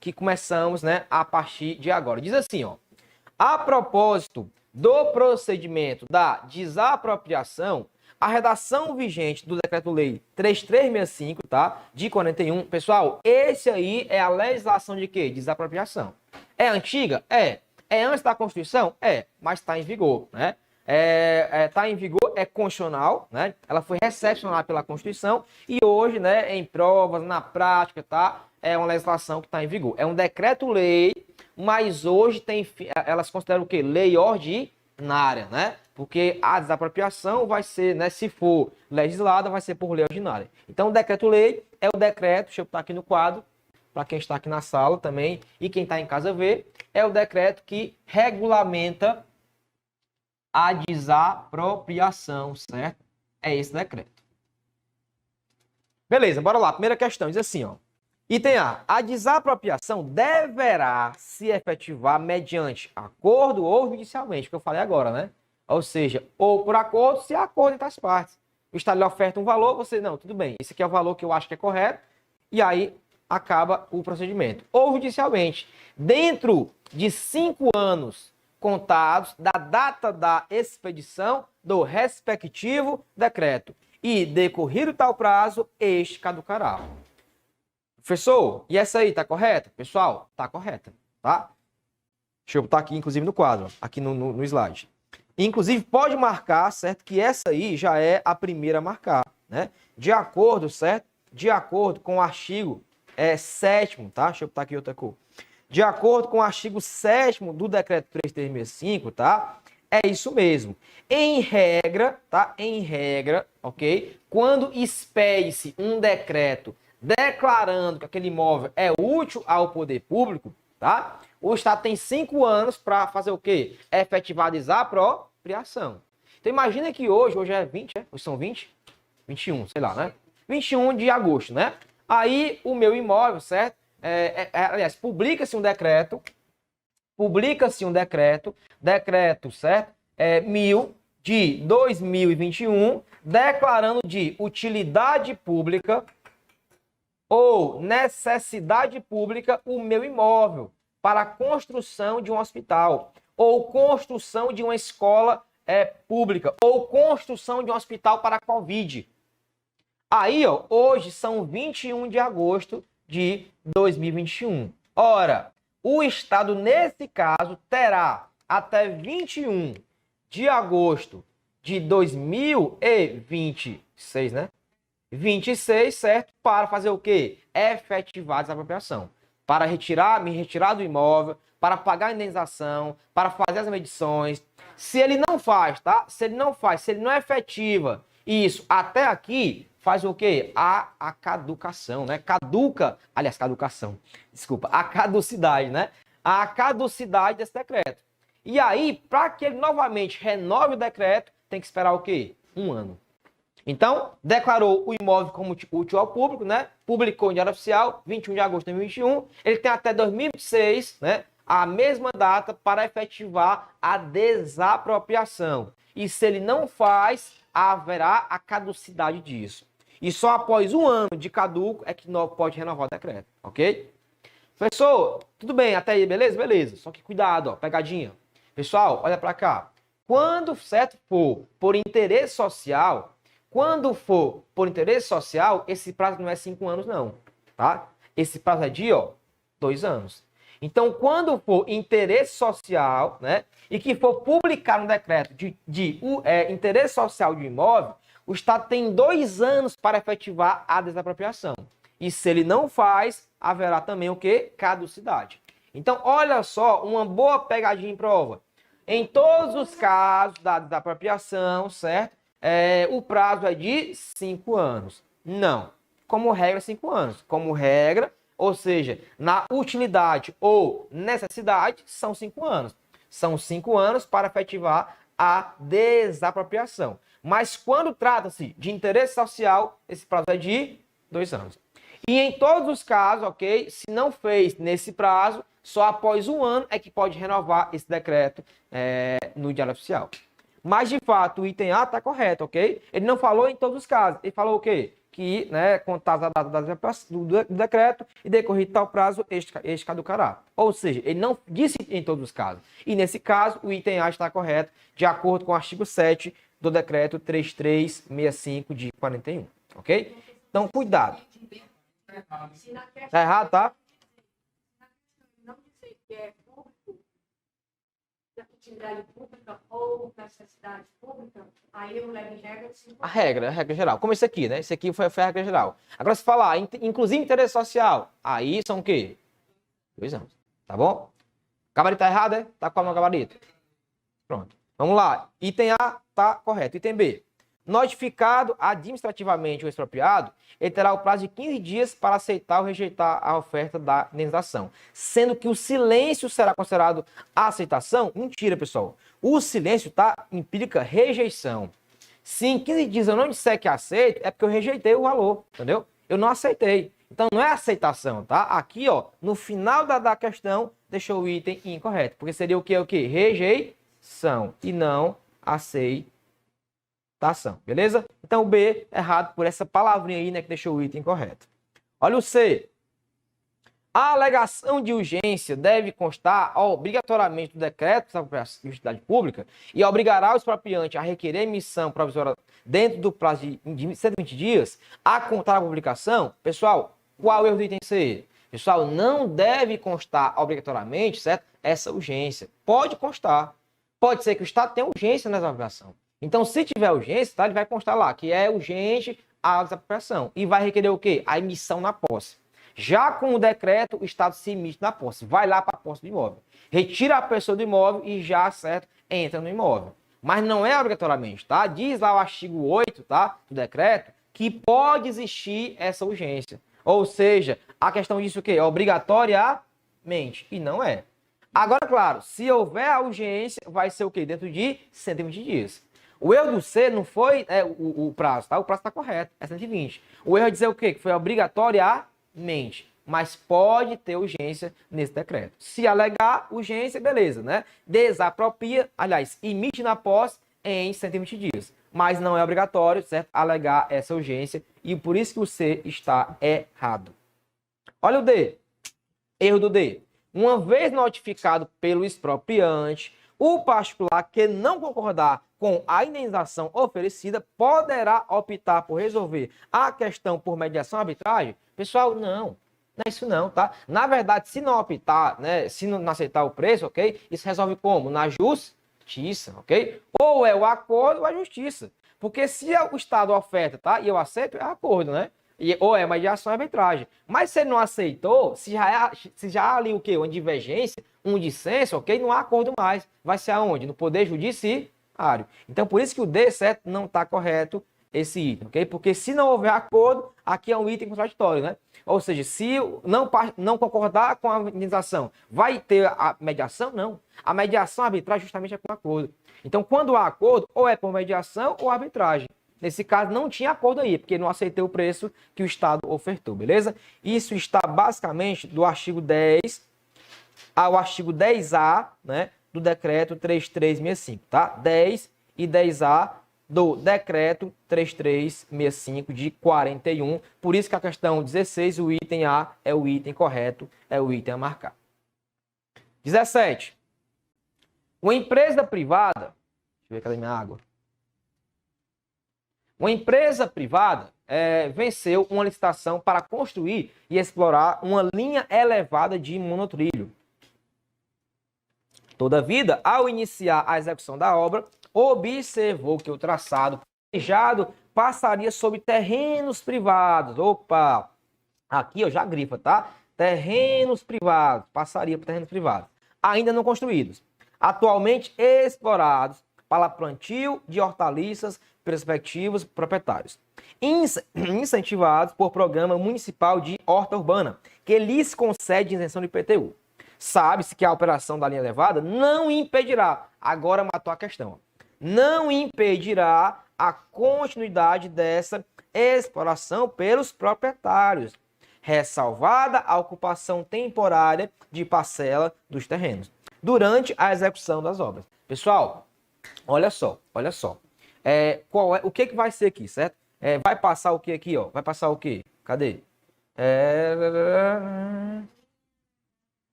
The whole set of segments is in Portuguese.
que começamos, né, a partir de agora. Diz assim, ó. A propósito do procedimento da desapropriação, a redação vigente do Decreto-Lei 3365, tá? De 41. Pessoal, esse aí é a legislação de quê? Desapropriação. É antiga? É. É antes da Constituição? É, mas está em vigor, né? Está em vigor, é constitucional, né? Ela foi recepcionada pela Constituição e hoje, né, em provas, na prática, tá? É uma legislação que está em vigor. É um decreto-lei, mas hoje elas consideram o quê? Lei ordinária, né? Porque a desapropriação vai ser, né, se for legislada, vai ser por lei ordinária. Então, o decreto-lei é o decreto, deixa eu botar aqui no quadro, para quem está aqui na sala também e quem está em casa ver, é o decreto que regulamenta a desapropriação, certo? É esse decreto. Beleza, bora lá. Primeira questão, diz assim, ó. Item A. A desapropriação deverá se efetivar mediante acordo ou judicialmente, que eu falei agora, né? Ou seja, ou por acordo, se há acordo entre as partes. O Estado lhe oferta um valor, você, não, tudo bem, esse aqui é o valor que eu acho que é correto, e aí acaba o procedimento. Ou judicialmente, dentro de 5 anos contados da data da expedição do respectivo decreto e decorrido tal prazo, este caducará. Professor, e essa aí, tá correta? Pessoal, tá correta, tá? Deixa eu botar aqui, inclusive, no quadro, aqui no slide. Inclusive, pode marcar, certo? Que essa aí já é a primeira a marcar, né? De acordo, certo? De acordo com o artigo 7º, tá? Deixa eu botar aqui outra cor. De acordo com o artigo 7º do Decreto 3365, tá? É isso mesmo. Em regra, tá? Em regra, ok? Quando expede-se um decreto declarando que aquele imóvel é útil ao poder público, tá? O Estado tem 5 anos para fazer o quê? Efetivar a desapropriação. Então imagina que hoje é 20, hoje são 20? 21, sei lá, né? 21 de agosto, né? Aí o meu imóvel, certo? Aliás, publica-se um decreto, decreto, certo? 1000 de 2021, declarando de utilidade pública ou necessidade pública o meu imóvel para a construção de um hospital, ou construção de uma escola pública, ou construção de um hospital para a Covid. Aí, ó, hoje são 21 de agosto de 2021. Ora, o Estado, nesse caso, terá até 21 de agosto de 2026, né? 26, certo? Para fazer o quê? Efetivar a desapropriação. Para me retirar do imóvel, para pagar a indenização, para fazer as medições. Se ele não faz, tá? Se ele não efetiva isso até aqui, faz o quê? A caducação, né? A caducidade, né? A caducidade desse decreto. E aí, para que ele novamente renove o decreto, tem que esperar o quê? 1 ano. Então, declarou o imóvel como útil ao público, né? Publicou em Diário Oficial, 21 de agosto de 2021. Ele tem até 2026, né? A mesma data para efetivar a desapropriação. E se ele não faz, haverá a caducidade disso. E só após 1 ano de caduco é que pode renovar o decreto, ok? Professor, tudo bem, até aí, beleza? Beleza. Só que cuidado, ó, pegadinha. Pessoal, olha para cá. Quando, certo, for por interesse social, esse prazo não é 5 anos, não, tá? Esse prazo é de, 2 anos. Então, quando for interesse social, né, e que for publicar um decreto de interesse social de um imóvel, o Estado tem 2 anos para efetivar a desapropriação. E se ele não faz, haverá também o quê? Caducidade. Então, olha só, uma boa pegadinha em prova. Em todos os casos da desapropriação, certo? O prazo é de 5 anos. Não. Como regra, 5 anos. Como regra, ou seja, na utilidade ou necessidade, são 5 anos. São 5 anos para efetivar a desapropriação. Mas quando trata-se de interesse social, esse prazo é de 2 anos. E em todos os casos, ok, se não fez nesse prazo, só após 1 ano é que pode renovar esse decreto no Diário Oficial. Mas, de fato, o item A está correto, ok? Ele não falou em todos os casos. Ele falou o quê? que, né, contada a data do decreto e decorrido tal prazo, este caducará. Ou seja, ele não disse em todos os casos. E nesse caso, o item A está correto, de acordo com o artigo 7 do decreto 3365 de 41, ok? Então, cuidado. Tá errado, tá? Não dizer que é público, da utilidade pública ou necessidade pública, aí eu levo em regra de 5 A regra geral. Como esse aqui, né? Esse aqui foi a regra geral. Agora, se falar, inclusive interesse social, aí são o quê? 2 anos. Tá bom? Gabarito tá errado, é? Tá qual no gabarito? Pronto. Vamos lá. Item A tá correto. Item B. Notificado administrativamente o expropriado, ele terá o prazo de 15 dias para aceitar ou rejeitar a oferta da indenização. Sendo que o silêncio será considerado aceitação? Mentira, pessoal. O silêncio implica rejeição. Se em 15 dias eu não disser que aceito, é porque eu rejeitei o valor, entendeu? Eu não aceitei. Então não é aceitação, tá? Aqui, ó, no final da questão, deixou o item incorreto. Porque seria o quê? O quê? Rejeição e não aceitação. Beleza? Então o B errado por essa palavrinha aí, né, que deixou o item correto. Olha o C. A alegação de urgência deve constar obrigatoriamente do decreto de utilidade pública e obrigará o expropriante a requerer emissão provisória dentro do prazo de 120 dias a contar a publicação. Pessoal, qual é o erro do item C? Pessoal, não deve constar obrigatoriamente, certo? Essa urgência. Pode constar. Pode ser que o Estado tenha urgência nessa obrigação. Então, se tiver urgência, tá, ele vai constar lá que é urgente a desapropriação. E vai requerer o quê? A emissão na posse. Já com o decreto, o Estado se emite na posse. Vai lá para a posse do imóvel. Retira a pessoa do imóvel e já, certo, entra no imóvel. Mas não é obrigatoriamente, tá? Diz lá o artigo 8, tá, do decreto, que pode existir essa urgência. Ou seja, a questão disso o quê? É obrigatoriamente. E não é. Agora, claro, se houver a urgência, vai ser o quê? Dentro de 120 dias. O erro do C não foi o prazo, tá? O prazo está correto, é 120. O erro é dizer o quê? Que foi obrigatoriamente, mas pode ter urgência nesse decreto. Se alegar urgência, beleza, né? Desapropria, aliás, emite na posse em 120 dias. Mas não é obrigatório, certo? Alegar essa urgência e por isso que o C está errado. Olha o D. Erro do D. Uma vez notificado pelo expropriante, o particular que não concordar com a indenização oferecida poderá optar por resolver a questão por mediação arbitragem? Pessoal, não é isso não, tá? Na verdade, se não optar, né, se não aceitar o preço, ok? Isso resolve como? Na justiça, ok? Ou é o acordo ou a justiça. Porque se o Estado oferta, tá? E eu aceito, é acordo, né? Ou é mediação ou arbitragem. Mas se ele não aceitou, se já há ali o quê? Uma divergência, um dissenso, ok? Não há acordo mais. Vai ser aonde? No Poder Judiciário. Então, por isso que o D, certo, não está correto esse item, ok? Porque se não houver acordo, aqui é um item contraditório, né? Ou seja, se não concordar com a indenização, vai ter a mediação? Não. A mediação arbitrária justamente é com acordo. Então, quando há acordo, ou é por mediação ou arbitragem. Nesse caso, não tinha acordo aí, porque não aceitei o preço que o Estado ofertou, beleza? Isso está basicamente do artigo 10 ao artigo 10A, né, do decreto 3365, tá? 10 e 10A do decreto 3365 de 41. Por isso que a questão 16, o item A é o item correto, é o item a marcar. 17. Uma empresa privada, deixa eu ver, cadê minha água? Uma empresa privada venceu uma licitação para construir e explorar uma linha elevada de monotrilho. Todavia, ao iniciar a execução da obra, observou que o traçado planejado passaria sobre terrenos privados. Opa! Aqui eu já grifa, tá? Terrenos privados, passaria por terrenos privados. Ainda não construídos. Atualmente explorados para plantio de hortaliças perspectivos proprietários. Incentivados por Programa Municipal de Horta Urbana, que lhes concede isenção de IPTU. Sabe-se que a operação da linha elevada não impedirá, agora matou a questão, não impedirá a continuidade dessa exploração pelos proprietários, ressalvada a ocupação temporária de parcela dos terrenos, durante a execução das obras. Pessoal, olha só. O que vai ser aqui, certo? Vai passar o que aqui, ó? Vai passar o quê? Cadê?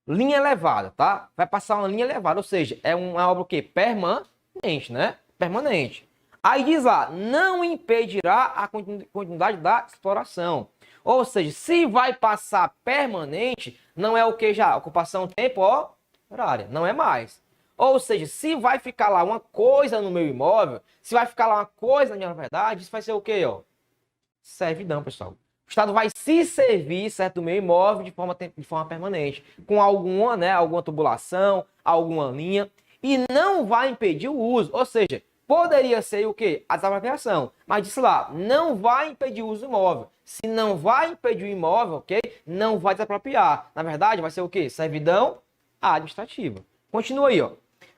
Linha elevada, tá? Vai passar uma linha elevada, ou seja, é uma obra o quê? Permanente, né? Permanente. Aí diz lá, não impedirá a continuidade da exploração. Ou seja, se vai passar permanente, não é o que já? Ocupação temporária, não é mais. Ou seja, se vai ficar lá uma coisa no meu imóvel, se vai ficar lá uma coisa na minha propriedade, isso vai ser o quê, ó? Servidão, pessoal. O Estado vai se servir, certo, do meu imóvel de forma permanente, com alguma, né, alguma tubulação, alguma linha, e não vai impedir o uso. Ou seja, poderia ser o quê? A desapropriação. Mas disse lá, não vai impedir o uso do imóvel. Se não vai impedir o imóvel, ok? Não vai desapropriar. Na verdade, vai ser o quê? Servidão administrativa. Continua aí, ó.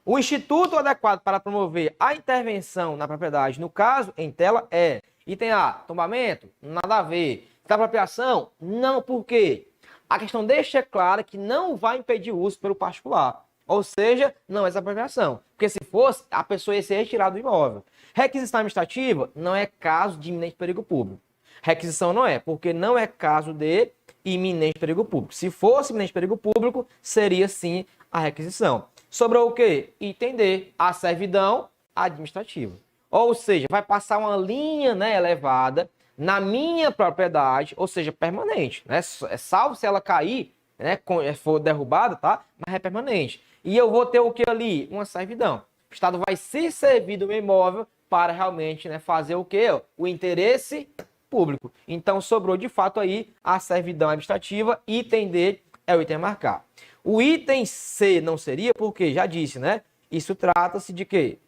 O instituto adequado para promover a intervenção na propriedade, no caso, em tela, é item A, tombamento, nada a ver. Desapropriação, não, por quê? A questão deixa clara que não vai impedir o uso pelo particular. Ou seja, não é desapropriação. Porque se fosse, a pessoa ia ser retirada do imóvel. Requisição administrativa não é caso de iminente perigo público. Requisição não é, porque não é caso de iminente perigo público. Se fosse iminente perigo público, seria sim a requisição. Sobrou o quê? Item D, a servidão administrativa. Ou seja, vai passar uma linha, né, elevada na minha propriedade, ou seja, permanente, né? Salvo se ela cair, né, for derrubada, tá? Mas é permanente. E eu vou ter o que ali? Uma servidão. O Estado vai se servir do meu imóvel para realmente, né, fazer o quê? O interesse público. Então, sobrou de fato aí a servidão administrativa, item D é o item a marcar. O item C não seria, porque já disse, né? Isso trata-se de quê?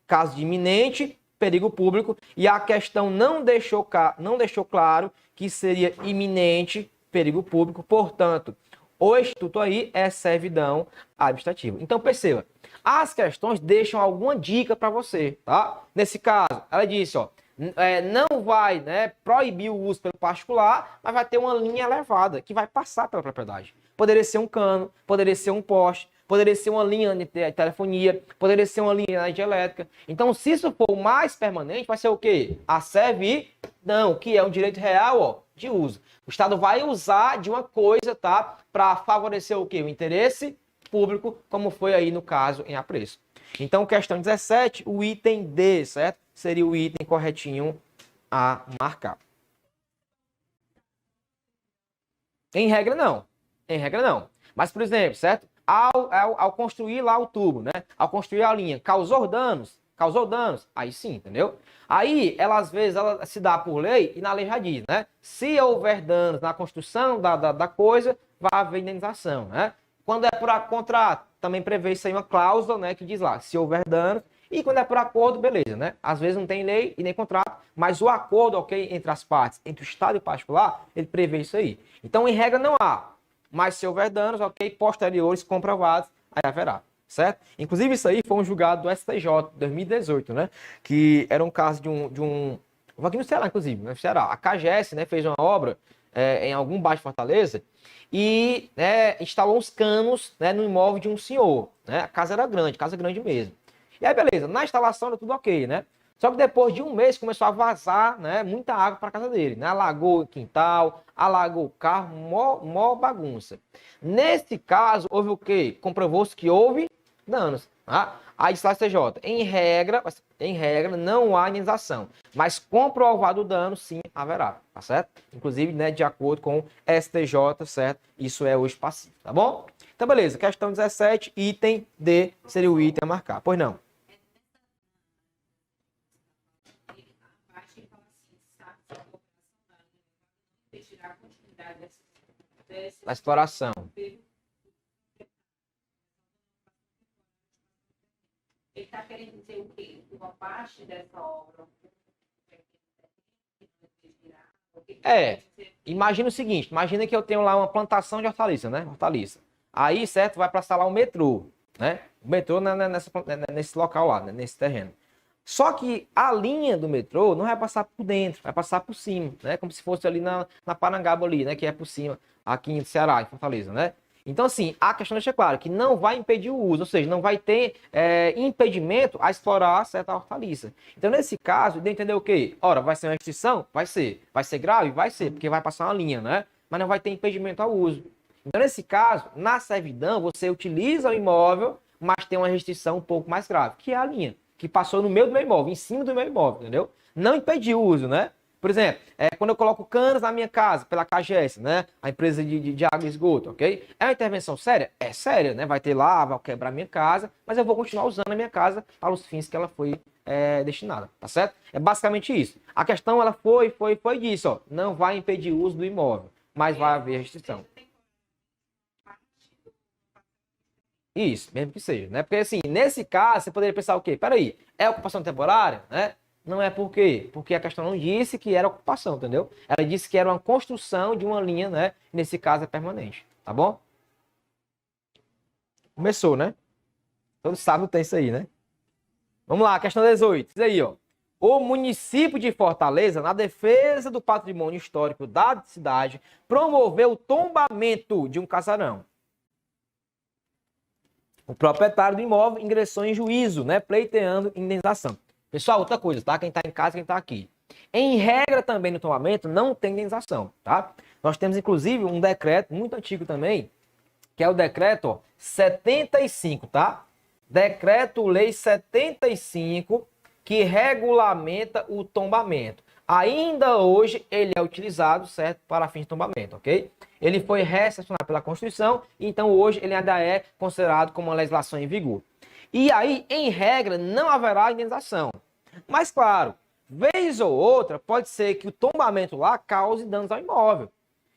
Caso de iminente perigo público, e a questão não deixou claro que seria iminente perigo público, portanto, o instituto aí é servidão administrativa. Então, perceba, as questões deixam alguma dica para você, tá? Nesse caso, ela disse, ó, não vai, né, proibir o uso pelo particular, mas vai ter uma linha elevada que vai passar pela propriedade. Poderia ser um cano, poderia ser um poste, poderia ser uma linha de telefonia, poderia ser uma linha de elétrica. Então, se isso for mais permanente, vai ser o quê? A servidão, que é um direito real, ó, de uso. O Estado vai usar de uma coisa, tá? Para favorecer o quê? O interesse público, como foi aí no caso em apreço. Então, questão 17, o item D, certo? Seria o item corretinho a marcar. Em regra, não. Em regra, não. Mas, por exemplo, certo? Ao construir lá o tubo, né? Ao construir a linha, causou danos? Causou danos? Aí sim, entendeu? Aí, ela às vezes, ela se dá por lei, e na lei já diz, né? Se houver danos na construção da coisa, vai haver indenização, né? Quando é por contrato, também prevê isso aí uma cláusula, né? Que diz lá, se houver danos, e quando é por acordo, beleza, né? Às vezes não tem lei e nem contrato, mas o acordo, ok, entre as partes, entre o Estado e o particular, ele prevê isso aí. Então, em regra, não há. Mas se houver danos, ok, posteriores comprovados, aí haverá, certo? Inclusive, isso aí foi um julgado do STJ, 2018, né? Que era um caso de um aqui no Ceará, inclusive, no Ceará. A CAGES, né, fez uma obra em algum bairro de Fortaleza e instalou uns canos, né, no imóvel de um senhor, né? A casa era grande, casa grande mesmo. E aí, beleza, na instalação era tudo ok, né? Só que depois de um mês começou a vazar, né, muita água para a casa dele, né? Alagou o quintal, alagou o carro, mó bagunça. Nesse caso, houve o quê? Comprovou-se que houve danos. Tá? Aí disse lá STJ, em regra, não há indenização, mas comprovado o dano, sim, haverá, tá certo? Inclusive, né, de acordo com o STJ, certo? Isso é hoje passivo, tá bom? Então, beleza, questão 17, item D seria o item a marcar. Pois não. Da exploração. Ele está querendo dizer o quê? Uma parte dessa obra. Imagina o seguinte, imagina que eu tenho lá uma plantação de hortaliça, né? Hortaliça. Aí, certo, vai passar lá o metrô, né? O metrô nesse local lá, né? Nesse terreno. Só que a linha do metrô não vai passar por dentro, vai passar por cima, né? Como se fosse ali na Parangaba ali, né? Que é por cima, aqui em Ceará, em Fortaleza, né? Então, assim, a questão deixa claro que não vai impedir o uso, ou seja, não vai ter impedimento a explorar certa hortaliça. Então, nesse caso, de entender o quê? Ora, vai ser uma restrição? Vai ser. Vai ser grave? Vai ser, porque vai passar uma linha, né? Mas não vai ter impedimento ao uso. Então, nesse caso, na servidão, você utiliza o imóvel, mas tem uma restrição um pouco mais grave, que é a linha, que passou no meio do meu imóvel, em cima do meu imóvel, entendeu? Não impediu o uso, né? Por exemplo, quando eu coloco canos na minha casa, pela CAGES, né? A empresa de água e esgoto, ok? É uma intervenção séria? É séria, né? Vai ter lá, vai quebrar minha casa, mas eu vou continuar usando a minha casa para os fins que ela foi destinada, tá certo? É basicamente isso. A questão, ela foi disso, ó. Não vai impedir o uso do imóvel, mas vai haver restrição. Isso, mesmo que seja, né? Porque assim, nesse caso, você poderia pensar o quê? Peraí, é ocupação temporária, né? Não é por quê? Porque a questão não disse que era ocupação, entendeu? Ela disse que era uma construção de uma linha, né? Nesse caso é permanente, tá bom? Começou, né? Todo sábado tem isso aí, né? Vamos lá, questão 18. Isso aí, ó. O município de Fortaleza, na defesa do patrimônio histórico da cidade, promoveu o tombamento de um casarão. O proprietário do imóvel ingressou em juízo, né? Pleiteando indenização. Pessoal, outra coisa, tá? Quem está em casa, quem está aqui. Em regra também no tombamento não tem indenização, tá? Nós temos inclusive um decreto muito antigo também, que é o decreto, ó, 75, tá? Decreto-lei 75, que regulamenta o tombamento. Ainda hoje ele é utilizado, certo, para fins de tombamento, ok? Ele foi recepcionado pela Constituição, então hoje ele ainda é considerado como uma legislação em vigor. E aí, em regra, não haverá indenização. Mas, claro, vez ou outra, pode ser que o tombamento lá cause danos ao imóvel.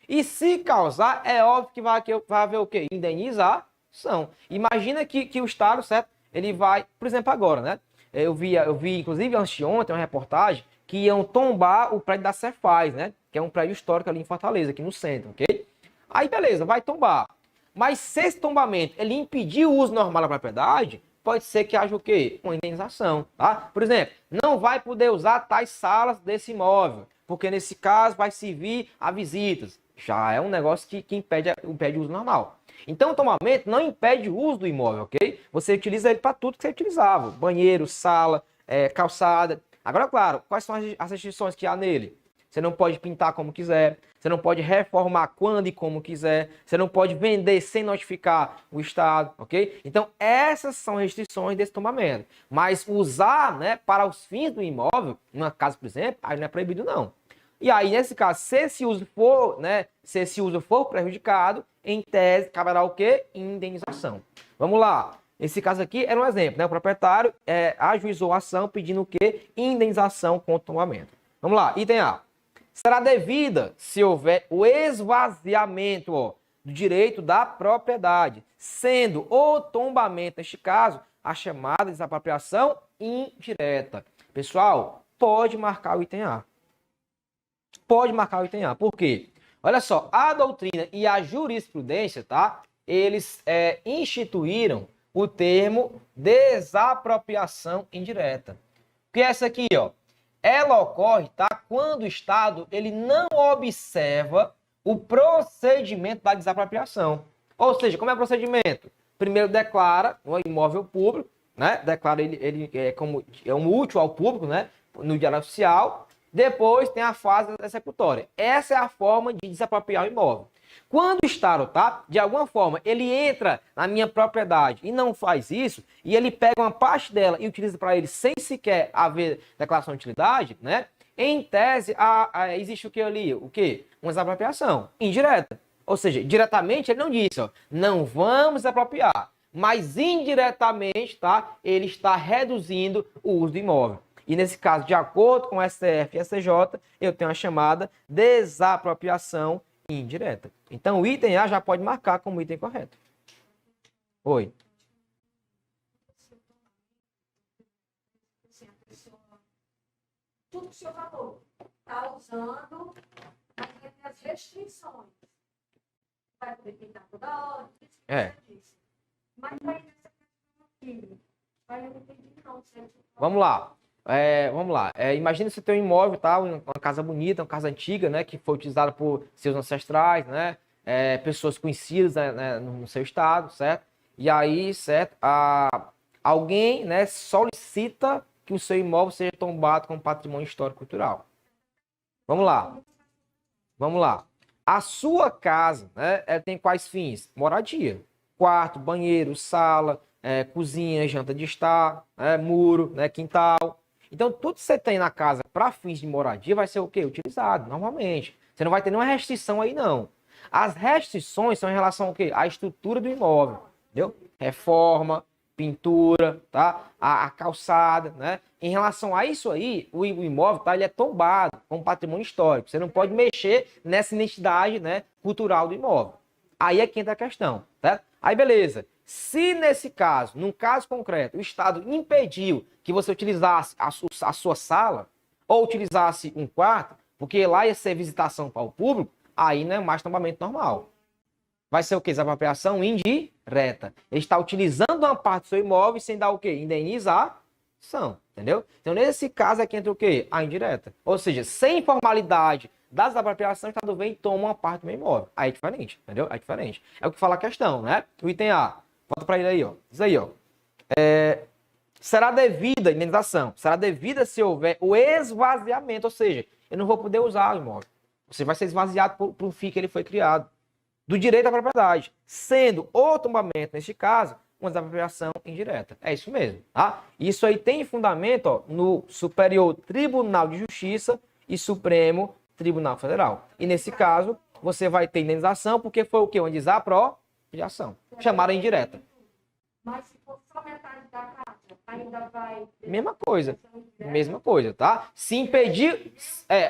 E se causar, é óbvio que vai haver o quê? Indenização. Imagina que o Estado, certo? Ele vai, por exemplo, agora, né? Eu vi inclusive, anteontem, uma reportagem que iam tombar o prédio da Cefaz, né? Que é um prédio histórico ali em Fortaleza, aqui no centro, ok? Aí, beleza, vai tombar. Mas se esse tombamento ele impedir o uso normal da propriedade, pode ser que haja o quê? Uma indenização, tá? Por exemplo, não vai poder usar tais salas desse imóvel, porque nesse caso vai servir a visitas. Já é um negócio que impede o uso normal. Então, o tombamento não impede o uso do imóvel, ok? Você utiliza ele para tudo que você utilizava. Banheiro, sala, calçada. Agora, claro, quais são as restrições que há nele? Você não pode pintar como quiser, você não pode reformar quando e como quiser, você não pode vender sem notificar o Estado, ok? Então, essas são restrições desse tombamento. Mas usar, né, para os fins do imóvel, numa casa, por exemplo, aí não é proibido, não. E aí, nesse caso, se esse uso for prejudicado, em tese, caberá o quê? Indenização. Vamos lá. Esse caso aqui era um exemplo, né? O proprietário ajuizou a ação pedindo o quê? Indenização contra o tombamento. Vamos lá, item A. Será devida se houver o esvaziamento, ó, do direito da propriedade, sendo o tombamento, neste caso, a chamada desapropriação indireta. Pessoal, pode marcar o item A. Pode marcar o item A. Por quê? Olha só, a doutrina e a jurisprudência, tá? Eles instituíram o termo desapropriação indireta. Que é essa aqui, ó. Ela ocorre, tá? Quando o Estado ele não observa o procedimento da desapropriação. Ou seja, como é o procedimento? Primeiro declara o imóvel público, né? Declara ele como um útil ao público, né? No diário oficial. Depois tem a fase executória. Essa é a forma de desapropriar o imóvel. Quando o Estado, tá, de alguma forma, ele entra na minha propriedade e não faz isso, e ele pega uma parte dela e utiliza para ele sem sequer haver declaração de utilidade, né? Em tese, existe o que ali? O quê? Uma desapropriação indireta. Ou seja, diretamente ele não disse, ó, não vamos desapropriar. Mas indiretamente, tá, ele está reduzindo o uso do imóvel. E nesse caso, de acordo com o STF e STJ, eu tenho a chamada desapropriação indireta. Então, o item A já pode marcar como item correto. Oi. Tudo que o senhor falou, está usando, mas vai ter as restrições. Vai poder pintar toda hora, isso que você disse. Mas vai nessa questão aqui. Vai eu não entendi não, certo? Vamos lá. Vamos lá. Imagina você ter um imóvel, tá? Uma casa bonita, uma casa antiga, né? Que foi utilizada por seus ancestrais, né? pessoas conhecidas, né, no seu estado, certo? E aí, certo, alguém, né, solicita que o seu imóvel seja tombado como patrimônio histórico cultural. Vamos lá. Vamos lá. A sua casa, né, ela tem quais fins? Moradia. Quarto, banheiro, sala, cozinha, janta de estar, muro, né, quintal. Então, tudo que você tem na casa para fins de moradia vai ser o quê? Utilizado, normalmente. Você não vai ter nenhuma restrição aí, não. As restrições são em relação ao quê? À estrutura do imóvel, entendeu? Reforma, pintura, tá? A calçada, né? Em relação a isso aí, o imóvel, tá? Ele é tombado como patrimônio histórico. Você não pode mexer nessa identidade, né, cultural do imóvel. Aí é que entra a questão, certo? Aí beleza. Se nesse caso, num caso concreto, o Estado impediu que você utilizasse a sua sala ou utilizasse um quarto, porque lá ia ser visitação para o público, aí não é mais tombamento normal. Vai ser o quê? Desapropriação indireta. Ele está utilizando uma parte do seu imóvel sem dar o quê? Indenização. Entendeu? Então, nesse caso aqui entra o quê? A indireta. Ou seja, sem formalidade da desapropriação, o Estado vem e toma uma parte do meu imóvel. Aí é diferente, entendeu? É diferente. É o que fala a questão, né? O item A. Volta para ele aí, ó. Diz aí, ó. Será devida a indenização. Será devida se houver o esvaziamento. Ou seja, eu não vou poder usar o imóvel. Você vai ser esvaziado por um fim que ele foi criado. Do direito à propriedade, sendo o tombamento, neste caso, uma desapropriação indireta. É isso mesmo, tá? Isso aí tem fundamento, ó, no Superior Tribunal de Justiça e Supremo Tribunal Federal. E nesse caso, você vai ter indenização porque foi o quê? Uma desapropriação. Chamaram indireta. Mas se for só metade da casa, ainda vai... Mesma coisa, tá? Se impedir...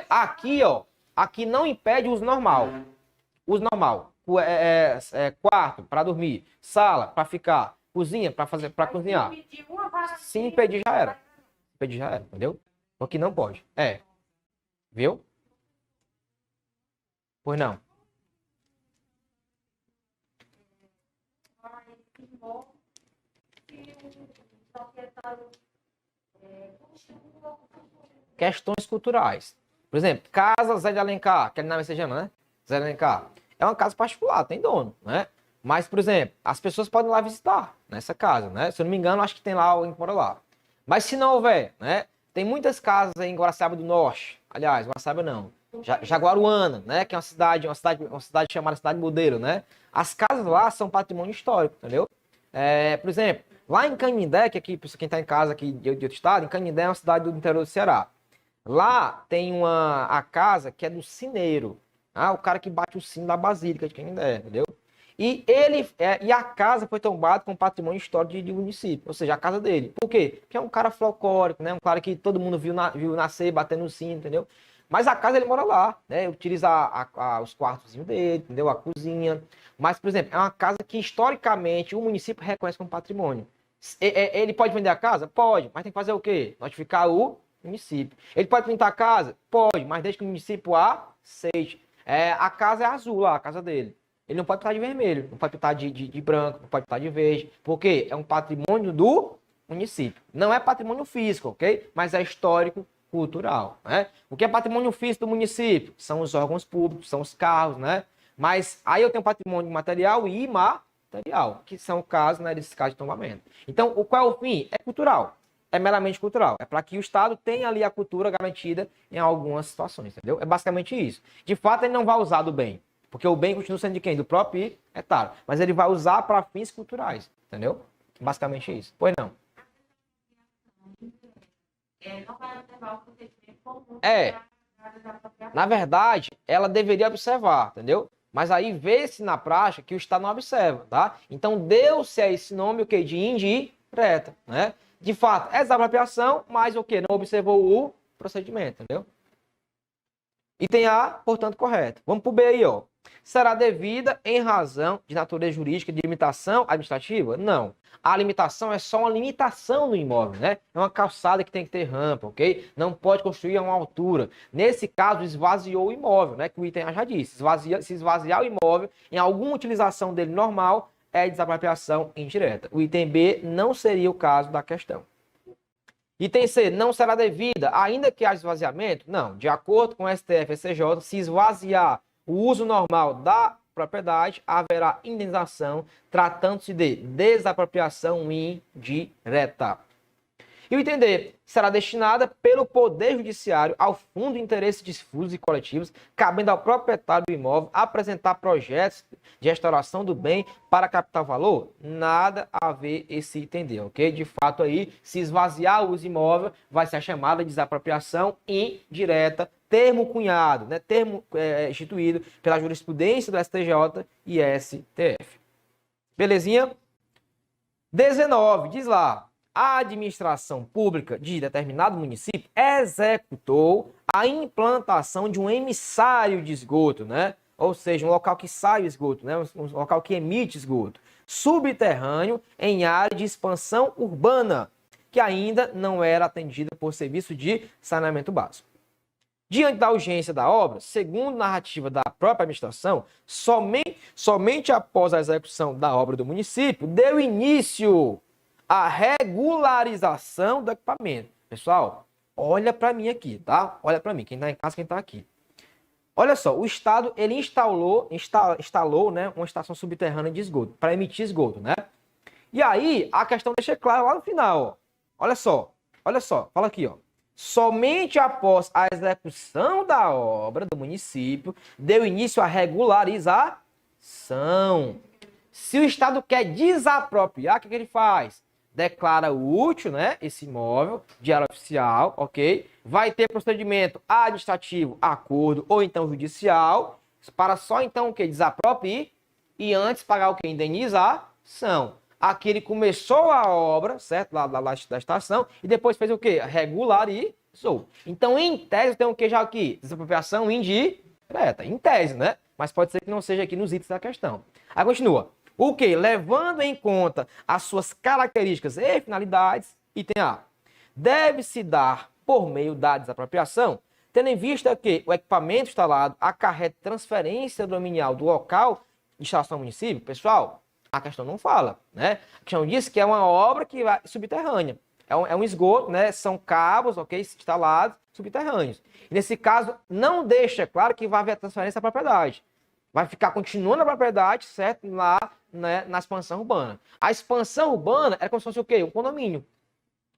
aqui, ó, aqui não impede o uso normal. Uso normal. Quarto para dormir, sala para ficar, cozinha para cozinhar. Se impedir já era. Impedir já era, entendeu? Porque não pode. Viu? Pois não. Questões culturais. Por exemplo, casa Zé de Alencar, que ele não se chama, né? Zé de Alencar. É uma casa particular, tem dono, né? Mas, por exemplo, as pessoas podem ir lá visitar nessa casa, né? Se eu não me engano, acho que tem lá alguém que mora lá. Mas se não houver, né? Tem muitas casas aí em Guaraciaba do Norte. Aliás, Guaraciaba não. Jaguaruana, né? Que é uma cidade chamada Cidade Modelo, né? As casas lá são patrimônio histórico, entendeu? Por exemplo, lá em Canindé, que aqui, quem está em casa aqui de outro estado, em Canindé é uma cidade do interior do Ceará. Lá tem a casa que é do sineiro. O cara que bate o sino da Basílica de Canindé, entendeu? E a casa foi tombada com patrimônio histórico de município, ou seja, a casa dele. Por quê? Porque é um cara folclórico, né? Um cara que todo mundo viu nascer, batendo o sino, entendeu? Mas a casa ele mora lá, né? Utiliza os quartozinhos dele, entendeu? A cozinha. Mas, por exemplo, é uma casa que historicamente o município reconhece como patrimônio. Ele pode vender a casa? Pode, mas tem que fazer o quê? Notificar o município. Ele pode pintar a casa? Pode, mas desde que o município aceite. A casa é azul lá, a casa dele. Ele não pode pintar de vermelho, não pode pintar de branco, não pode pintar de verde. Porque é um patrimônio do município. Não é patrimônio físico, ok? Mas é histórico, cultural, né? O que é patrimônio físico do município? São os órgãos públicos, são os carros, né? Mas aí eu tenho patrimônio material e imaterial, que são o caso, né, desses casos de tombamento. Então, qual é o fim? É cultural. É meramente cultural. É para que o Estado tenha ali a cultura garantida em algumas situações, entendeu? É basicamente isso. De fato, ele não vai usar do bem, porque o bem continua sendo de quem? Do próprio etário. Mas ele vai usar para fins culturais, entendeu? Basicamente isso. Pois não. Não vai observar o procedimento comum. Na verdade, ela deveria observar, entendeu? Mas aí vê-se na prática que o Estado não observa, tá? Então deu-se a esse nome o quê? De indireta, né? De fato, é desapropriação, mas o quê? Não observou o procedimento, entendeu? Item A, portanto, correto. Vamos para o B aí, ó. Será devida em razão de natureza jurídica de limitação administrativa? Não. A limitação é só uma limitação no imóvel, né? É uma calçada que tem que ter rampa, ok? Não pode construir a uma altura. Nesse caso, esvaziou o imóvel, né? Que o item A já disse. Se esvaziar o imóvel em alguma utilização dele normal, é desapropriação indireta. O item B não seria o caso da questão. Item C, não será devida, ainda que haja esvaziamento? Não. De acordo com o STF e STJ, se esvaziar o uso normal propriedade, haverá indenização, tratando-se de desapropriação indireta. E o entender será destinada pelo Poder Judiciário ao Fundo de Interesses Difusos e Coletivos, cabendo ao proprietário do imóvel apresentar projetos de restauração do bem para captar valor. Nada a ver esse entender, ok? De fato aí, se esvaziar os imóveis, vai ser a chamada de desapropriação indireta, termo cunhado, né? Termo instituído pela jurisprudência do STJ e STF. Belezinha? 19, diz lá. A administração pública de determinado município executou a implantação de um emissário de esgoto, né? Ou seja, um local que sai o esgoto, né? Um local que emite esgoto, subterrâneo em área de expansão urbana, que ainda não era atendida por serviço de saneamento básico. Diante da urgência da obra, segundo narrativa da própria administração, somente após a execução da obra do município, deu início a regularização do equipamento. Pessoal, olha para mim aqui, tá? Olha para mim, quem está em casa, quem está aqui. Olha só, o Estado, ele instalou, né, uma estação subterrânea de esgoto, para emitir esgoto, né? E aí, a questão deixa claro lá no final, ó. Olha só, fala aqui, ó. Somente após a execução da obra do município, deu início a regularização. Se o Estado quer desapropriar, o que ele faz? Declara útil, né, esse imóvel de área oficial, ok? Vai ter procedimento administrativo, acordo ou então judicial, para só então o que? Desaproprie e antes pagar o que? Indenização. Aqui ele começou a obra, certo? Lá da estação e depois fez o que? Regularizou. Então, em tese, tem o que já aqui? Desapropriação indireta. Em tese, né? Mas pode ser que não seja aqui nos itens da questão. Aí continua. O que? Levando em conta as suas características e finalidades, item A, deve-se dar por meio da desapropriação, tendo em vista que o equipamento instalado acarreta transferência dominial do local de instalação do município. Pessoal, a questão não fala, né? A questão diz que é uma obra que vai subterrânea. É um esgoto, né? São cabos, ok? Instalados subterrâneos. E nesse caso, não deixa claro que vai haver a transferência da propriedade. Vai ficar continuando a propriedade, certo? Lá, né, na expansão urbana. A expansão urbana é como se fosse o quê? Um condomínio.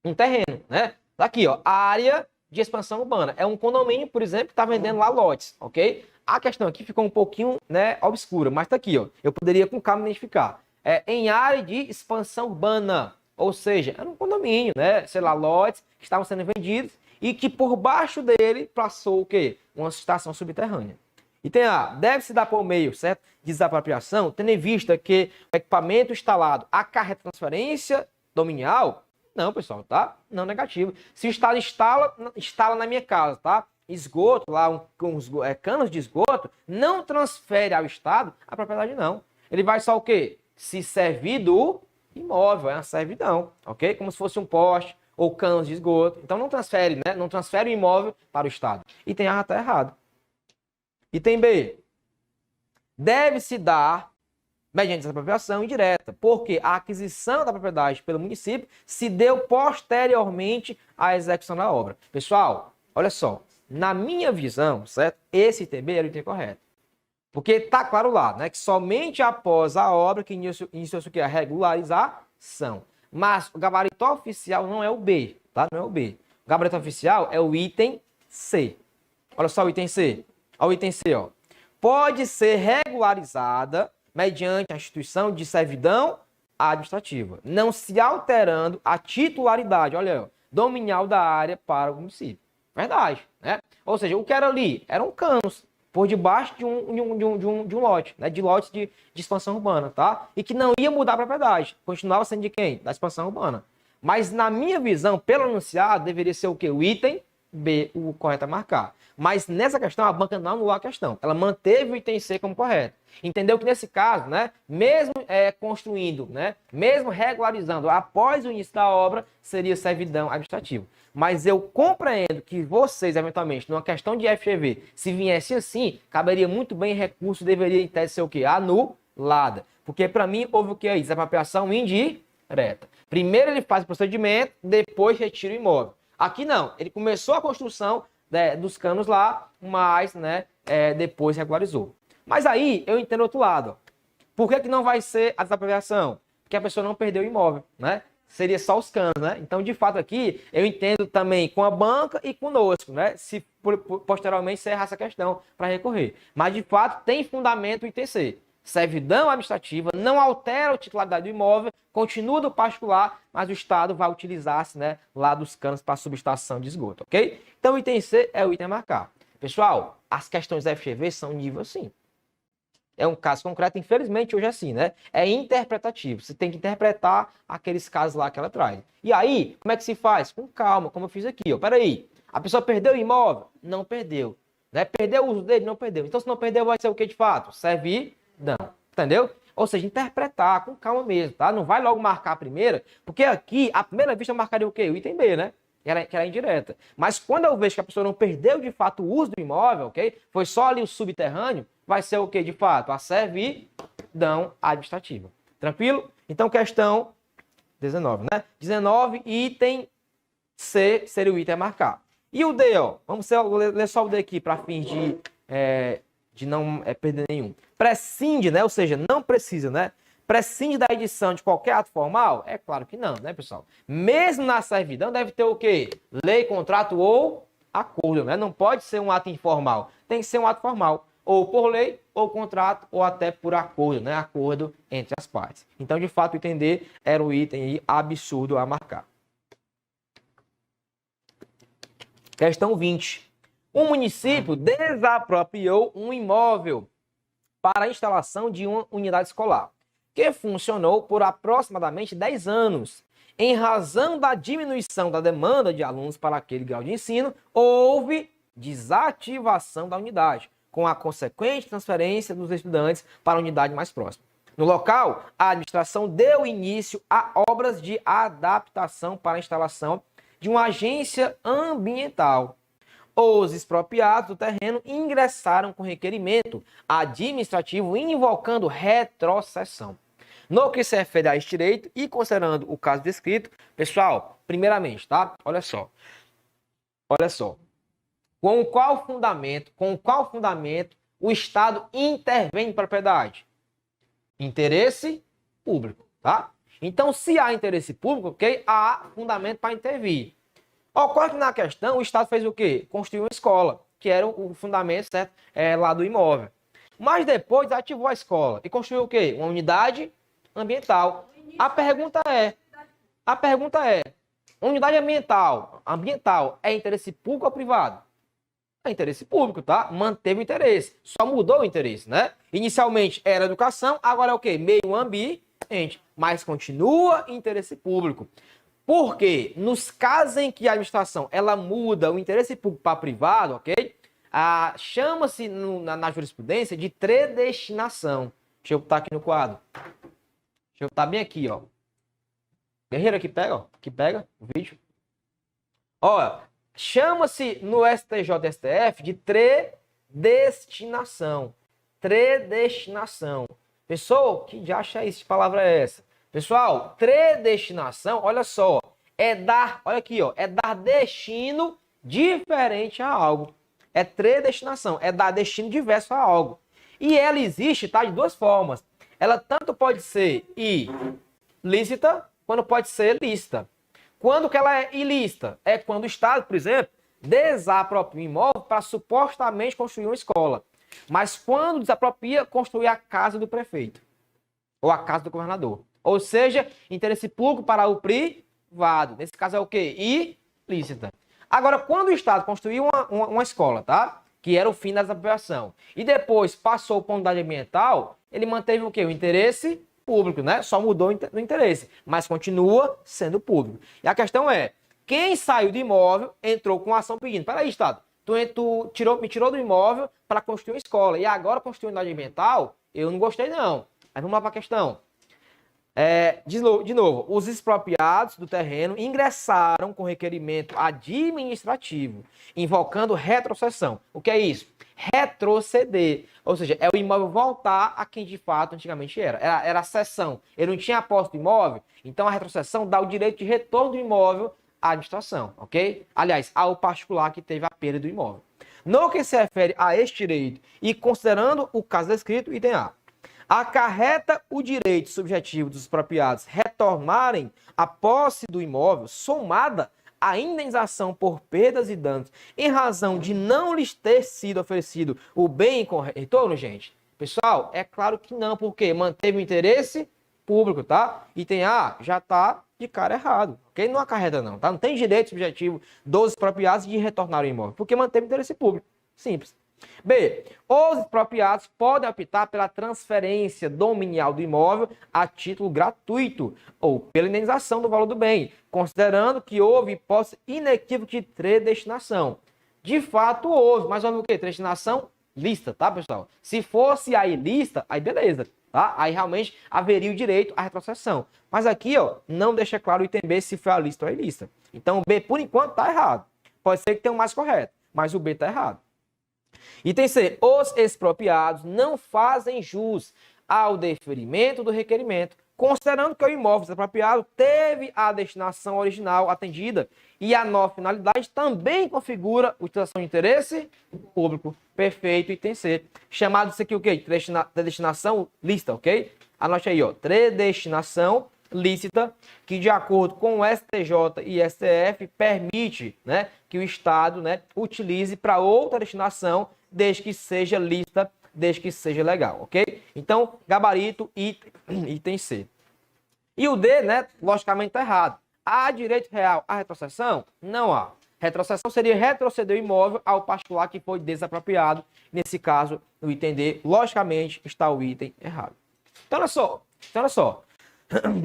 Um terreno, né? Daqui, ó, a área de expansão urbana. É um condomínio, por exemplo, que está vendendo lá lotes, ok? A questão aqui ficou um pouquinho, né, obscura, mas tá aqui, ó. Eu poderia com calma identificar. É em área de expansão urbana. Ou seja, era um condomínio, né? Sei lá, lotes que estavam sendo vendidos e que por baixo dele passou o quê? Uma estação subterrânea. Item A, deve-se dar por meio, certo? Desapropriação, tendo em vista que o equipamento instalado acarreta transferência dominial? Não, pessoal, tá? Não negativo. Se o Estado instala na minha casa, tá? Esgoto, lá, canos de esgoto, não transfere ao Estado a propriedade, não. Ele vai só o quê? Se servir do imóvel, é uma servidão, ok? Como se fosse um poste ou canos de esgoto. Então não transfere, né? Não transfere o imóvel para o Estado. Item A está errado. Item B, deve-se dar mediante desapropriação indireta, porque a aquisição da propriedade pelo município se deu posteriormente à execução da obra. Pessoal, olha só, na minha visão, certo? Esse item B era o item correto. Porque está claro lá, né, que somente após a obra que iniciou-se o que? A regularização. Mas o gabarito oficial não é o B, tá? Não é o B. O gabarito oficial é o item C. Olha só o item C. Olha o item C, ó. Pode ser regularizada mediante a instituição de servidão administrativa, não se alterando a titularidade, olha, ó, dominial da área para o município. Verdade, né? Ou seja, o que era ali eram canos por debaixo de um lote, né? De lotes de expansão urbana, tá? E que não ia mudar a propriedade, continuava sendo de quem? Da expansão urbana. Mas na minha visão, pelo anunciado, deveria ser o quê? O item B, o correto a marcar. Mas nessa questão, a banca não anulou a questão. Ela manteve o item C como correto. Entendeu que nesse caso, né, mesmo construindo, né, mesmo regularizando após o início da obra, seria servidão administrativa. Mas eu compreendo que vocês, eventualmente, numa questão de FGV, se viesse assim, caberia muito bem recurso, deveria em tese ser o quê? Anulada. Porque para mim houve o que aí? Desapropriação indireta. Primeiro ele faz o procedimento, depois retira o imóvel. Aqui não, ele começou a construção dos canos lá, mas, né, depois regularizou. Mas aí eu entendo outro lado. Por que não vai ser a desapropriação? Porque a pessoa não perdeu o imóvel, né? Seria só os canos, né? Então, de fato, aqui eu entendo também com a banca e conosco, né? Se posteriormente se errar essa questão para recorrer. Mas, de fato, tem fundamento o ITC. Servidão administrativa não altera a titularidade do imóvel, continua do particular, mas o Estado vai utilizar-se, né, lá dos canos para subestação de esgoto, ok? Então, o item C é o item a marcar. Pessoal, as questões FGV são nível sim. É um caso concreto, infelizmente hoje é assim, né? É interpretativo. Você tem que interpretar aqueles casos lá que ela traz. E aí, como é que se faz? Com calma, como eu fiz aqui, ó. Peraí, a pessoa perdeu o imóvel? Não perdeu. Né? Perdeu o uso dele? Não perdeu. Então, se não perdeu, vai ser o que de fato? Servidão. Entendeu? Ou seja, interpretar com calma mesmo, tá? Não vai logo marcar a primeira, porque aqui, à primeira vista, eu marcaria o quê? O item B, né? Que era indireta. Mas quando eu vejo que a pessoa não perdeu de fato o uso do imóvel, ok? Foi só ali o subterrâneo, vai ser o que de fato? A servidão administrativa. Tranquilo? Então, questão 19, né? 19, item C seria o item a marcar. E o D, ó? Vamos ler só o D aqui para fins de não perder nenhum. Prescinde, né? Ou seja, não precisa, né? Prescinde da edição de qualquer ato formal? É claro que não, né, pessoal? Mesmo na servidão deve ter o quê? Lei, contrato ou acordo, né? Não pode ser um ato informal. Tem que ser um ato formal. Ou por lei, ou contrato, ou até por acordo, né? Acordo entre as partes. Então, de fato, entender era um item aí absurdo a marcar. Questão 20. Um município desapropriou um imóvel para a instalação de uma unidade escolar, que funcionou por aproximadamente 10 anos. Em razão da diminuição da demanda de alunos para aquele grau de ensino, houve desativação da unidade, com a consequente transferência dos estudantes para a unidade mais próxima. No local, a administração deu início a obras de adaptação para a instalação de uma agência ambiental. Os expropriados do terreno ingressaram com requerimento administrativo invocando retrocessão. No que se refere a este direito e considerando o caso descrito, pessoal, primeiramente, tá? Olha só. Com qual fundamento o Estado intervém em propriedade? Interesse público, tá? Então, se há interesse público, ok, há fundamento para intervir. Ocorre que na questão o Estado fez o quê? Construiu uma escola, que era o fundamento, certo? Lá do imóvel. Mas depois ativou a escola e construiu o quê? Uma unidade ambiental. A pergunta é, unidade ambiental é interesse público ou privado? É interesse público, tá? Manteve o interesse, só mudou o interesse, né? Inicialmente era educação, agora é o quê? Meio ambiente, mas continua interesse público. Porque nos casos em que a administração ela muda o interesse público para privado, ok? Chama-se na jurisprudência de predestinação. Deixa eu botar aqui no quadro. Deixa eu botar bem aqui, ó. Guerreiro aqui pega, ó. Aqui pega o vídeo. Olha, chama-se no STJ e STF de predestinação. Predestinação. Pessoal, que diacho é isso? Que palavra é essa? Pessoal, predestinação, olha só, olha aqui, ó, é dar destino diferente a algo. É predestinação, é dar destino diverso a algo. E ela existe, tá, de duas formas. Ela tanto pode ser ilícita, quanto pode ser lícita. Quando que ela é ilícita? É quando o Estado, por exemplo, desapropria um imóvel para supostamente construir uma escola. Mas quando desapropria, construir a casa do prefeito ou a casa do governador. Ou seja, interesse público para o privado. Nesse caso é o quê? Ilícita. Agora, quando o Estado construiu uma escola, tá? Que era o fim da desapropriação, e depois passou para a unidade ambiental, ele manteve o quê? O interesse público, né? Só mudou o interesse, mas continua sendo público. E a questão é, quem saiu do imóvel entrou com ação pedindo, peraí, Estado, tu me tirou do imóvel para construir uma escola, e agora construir uma unidade ambiental? Eu não gostei não. Mas vamos lá para a questão. De novo, os expropriados do terreno ingressaram com requerimento administrativo, invocando retrocessão. O que é isso? Retroceder. Ou seja, é o imóvel voltar a quem de fato antigamente era. Era a cessão. Ele não tinha posse do imóvel, então a retrocessão dá o direito de retorno do imóvel à administração, ok? Aliás, ao particular que teve a perda do imóvel. No que se refere a este direito e considerando o caso descrito, item A, acarreta o direito subjetivo dos expropriados retornarem à posse do imóvel somada à indenização por perdas e danos em razão de não lhes ter sido oferecido o bem com retorno, gente? Pessoal, é claro que não, porque manteve o interesse público, tá? Item A já tá de cara errado, ok? Não acarreta não, tá? Não tem direito subjetivo dos expropriados de retornar o imóvel, porque manteve o interesse público. Simples. B. Os expropriados podem optar pela transferência dominial do imóvel a título gratuito ou pela indenização do valor do bem, considerando que houve hipótese inequívoca de predestinação. De fato houve, mas houve o quê? Predestinação lista, tá, pessoal? Se fosse a ilícita, aí beleza, tá? Aí realmente haveria o direito à retrocessão. Mas aqui, ó, não deixa claro o item B se foi a lista ou a ilícita. Então o B, por enquanto, tá errado. Pode ser que tenha o mais correto, mas o B tá errado. Item C. Os expropriados não fazem jus ao deferimento do requerimento, considerando que o imóvel expropriado teve a destinação original atendida e a nova finalidade também configura utilização de interesse público. Perfeito, item C. Chamado isso aqui o quê? Destinação lícita, ok? Anote aí, ó. Predestinação lícita, que de acordo com o STJ e STF permite, né, que o Estado, né, utilize para outra destinação, desde que seja lícita, desde que seja legal, ok? Então, gabarito, item C. E o D, né, logicamente está errado. Há direito real à retrocessão? Não há. Retrocessão seria retroceder o imóvel ao particular que foi desapropriado. Nesse caso, no item D, logicamente, está o item errado. Então, olha só.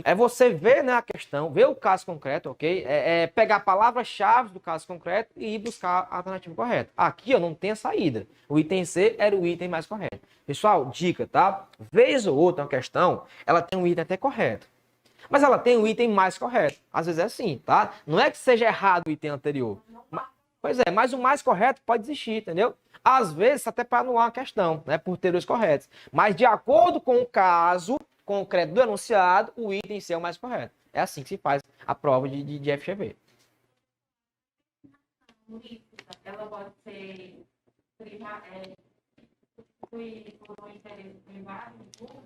É você ver, né, a questão, ver o caso concreto, ok? Pegar palavras-chave do caso concreto e ir buscar a alternativa correta. Aqui, ó, não tem a saída. O item C era o item mais correto. Pessoal, dica, tá? Vez ou outra, uma questão, ela tem um item até correto. Mas ela tem o item mais correto. Às vezes é assim, tá? Não é que seja errado o item anterior. Pois é, mas o mais correto pode existir, entendeu? Às vezes, até para anular a questão, né? Por ter os corretos. Mas de acordo com o caso concreto do enunciado, o item C é o mais correto. É assim que se faz a prova de FGV. Ela pode ser privada, por um interesse privado, público?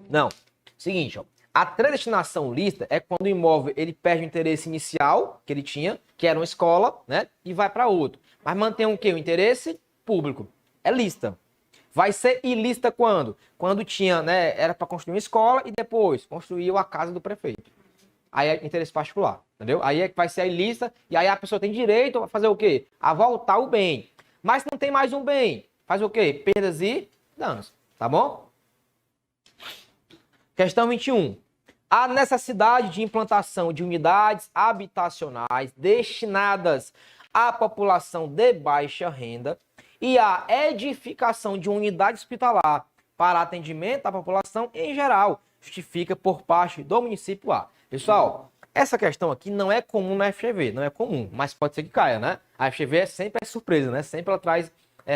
Não. Seguinte, ó. A predestinação lícita é quando o imóvel ele perde o interesse inicial que ele tinha, que era uma escola, né? E vai para outro. Mas mantém o quê? O interesse público. É lícita. Vai ser ilícita quando? Quando tinha, né? Era para construir uma escola e depois construiu a casa do prefeito. Aí é interesse particular, entendeu? Aí é que vai ser a ilícita e aí a pessoa tem direito a fazer o quê? A voltar o bem. Mas não tem mais um bem. Faz o quê? Perdas e danos. Tá bom? Questão 21. A necessidade de implantação de unidades habitacionais destinadas à população de baixa renda e a edificação de uma unidade hospitalar para atendimento à população em geral justifica por parte do município A. Pessoal, essa questão aqui não é comum na FGV, não é comum, mas pode ser que caia, né? A FGV sempre é surpresa, né? Sempre ela traz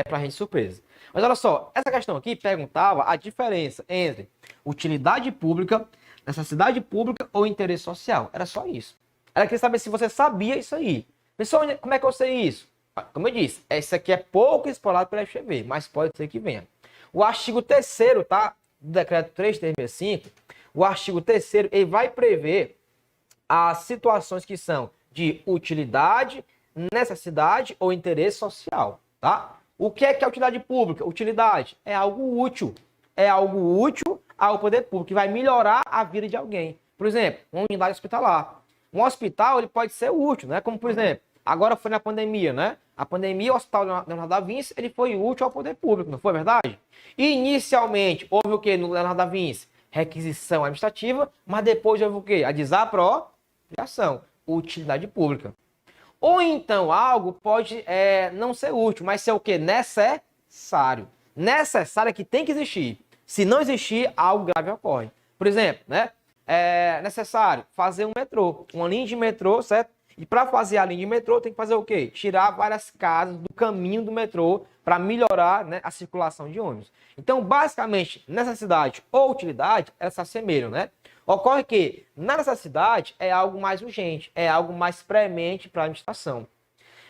pra gente surpresa. Mas olha só, essa questão aqui perguntava a diferença entre utilidade pública, necessidade pública ou interesse social. Era só isso. Ela queria saber se você sabia isso aí. Pessoal, como é que eu sei isso? Como eu disse, isso aqui é pouco explorado pela FGV, mas pode ser que venha. O artigo 3º, tá? Do decreto 3.365, o artigo 3º, ele vai prever as situações que são de utilidade, necessidade ou interesse social, tá? O que é utilidade pública? Utilidade é algo útil. É algo útil ao poder público, que vai melhorar a vida de alguém. Por exemplo, uma unidade hospitalar. Um hospital, ele pode ser útil, né? Como, por exemplo, agora foi na pandemia, né? A pandemia, o Hospital Leonardo da Vinci, ele foi útil ao poder público, não foi verdade? Inicialmente, houve o quê no Leonardo da Vinci? Requisição administrativa, mas depois houve o quê? A desapropriação, utilidade pública. Ou então algo pode não ser útil, mas ser o quê? Necessário. Necessário é que tem que existir. Se não existir, algo grave ocorre. Por exemplo, né? É necessário fazer um metrô, uma linha de metrô, certo? E para fazer a linha de metrô tem que fazer o quê? Tirar várias casas do caminho do metrô para melhorar, né, a circulação de ônibus. Então, basicamente, necessidade ou utilidade, elas se assemelham, né? Ocorre que, na necessidade, é algo mais urgente, é algo mais premente para a administração.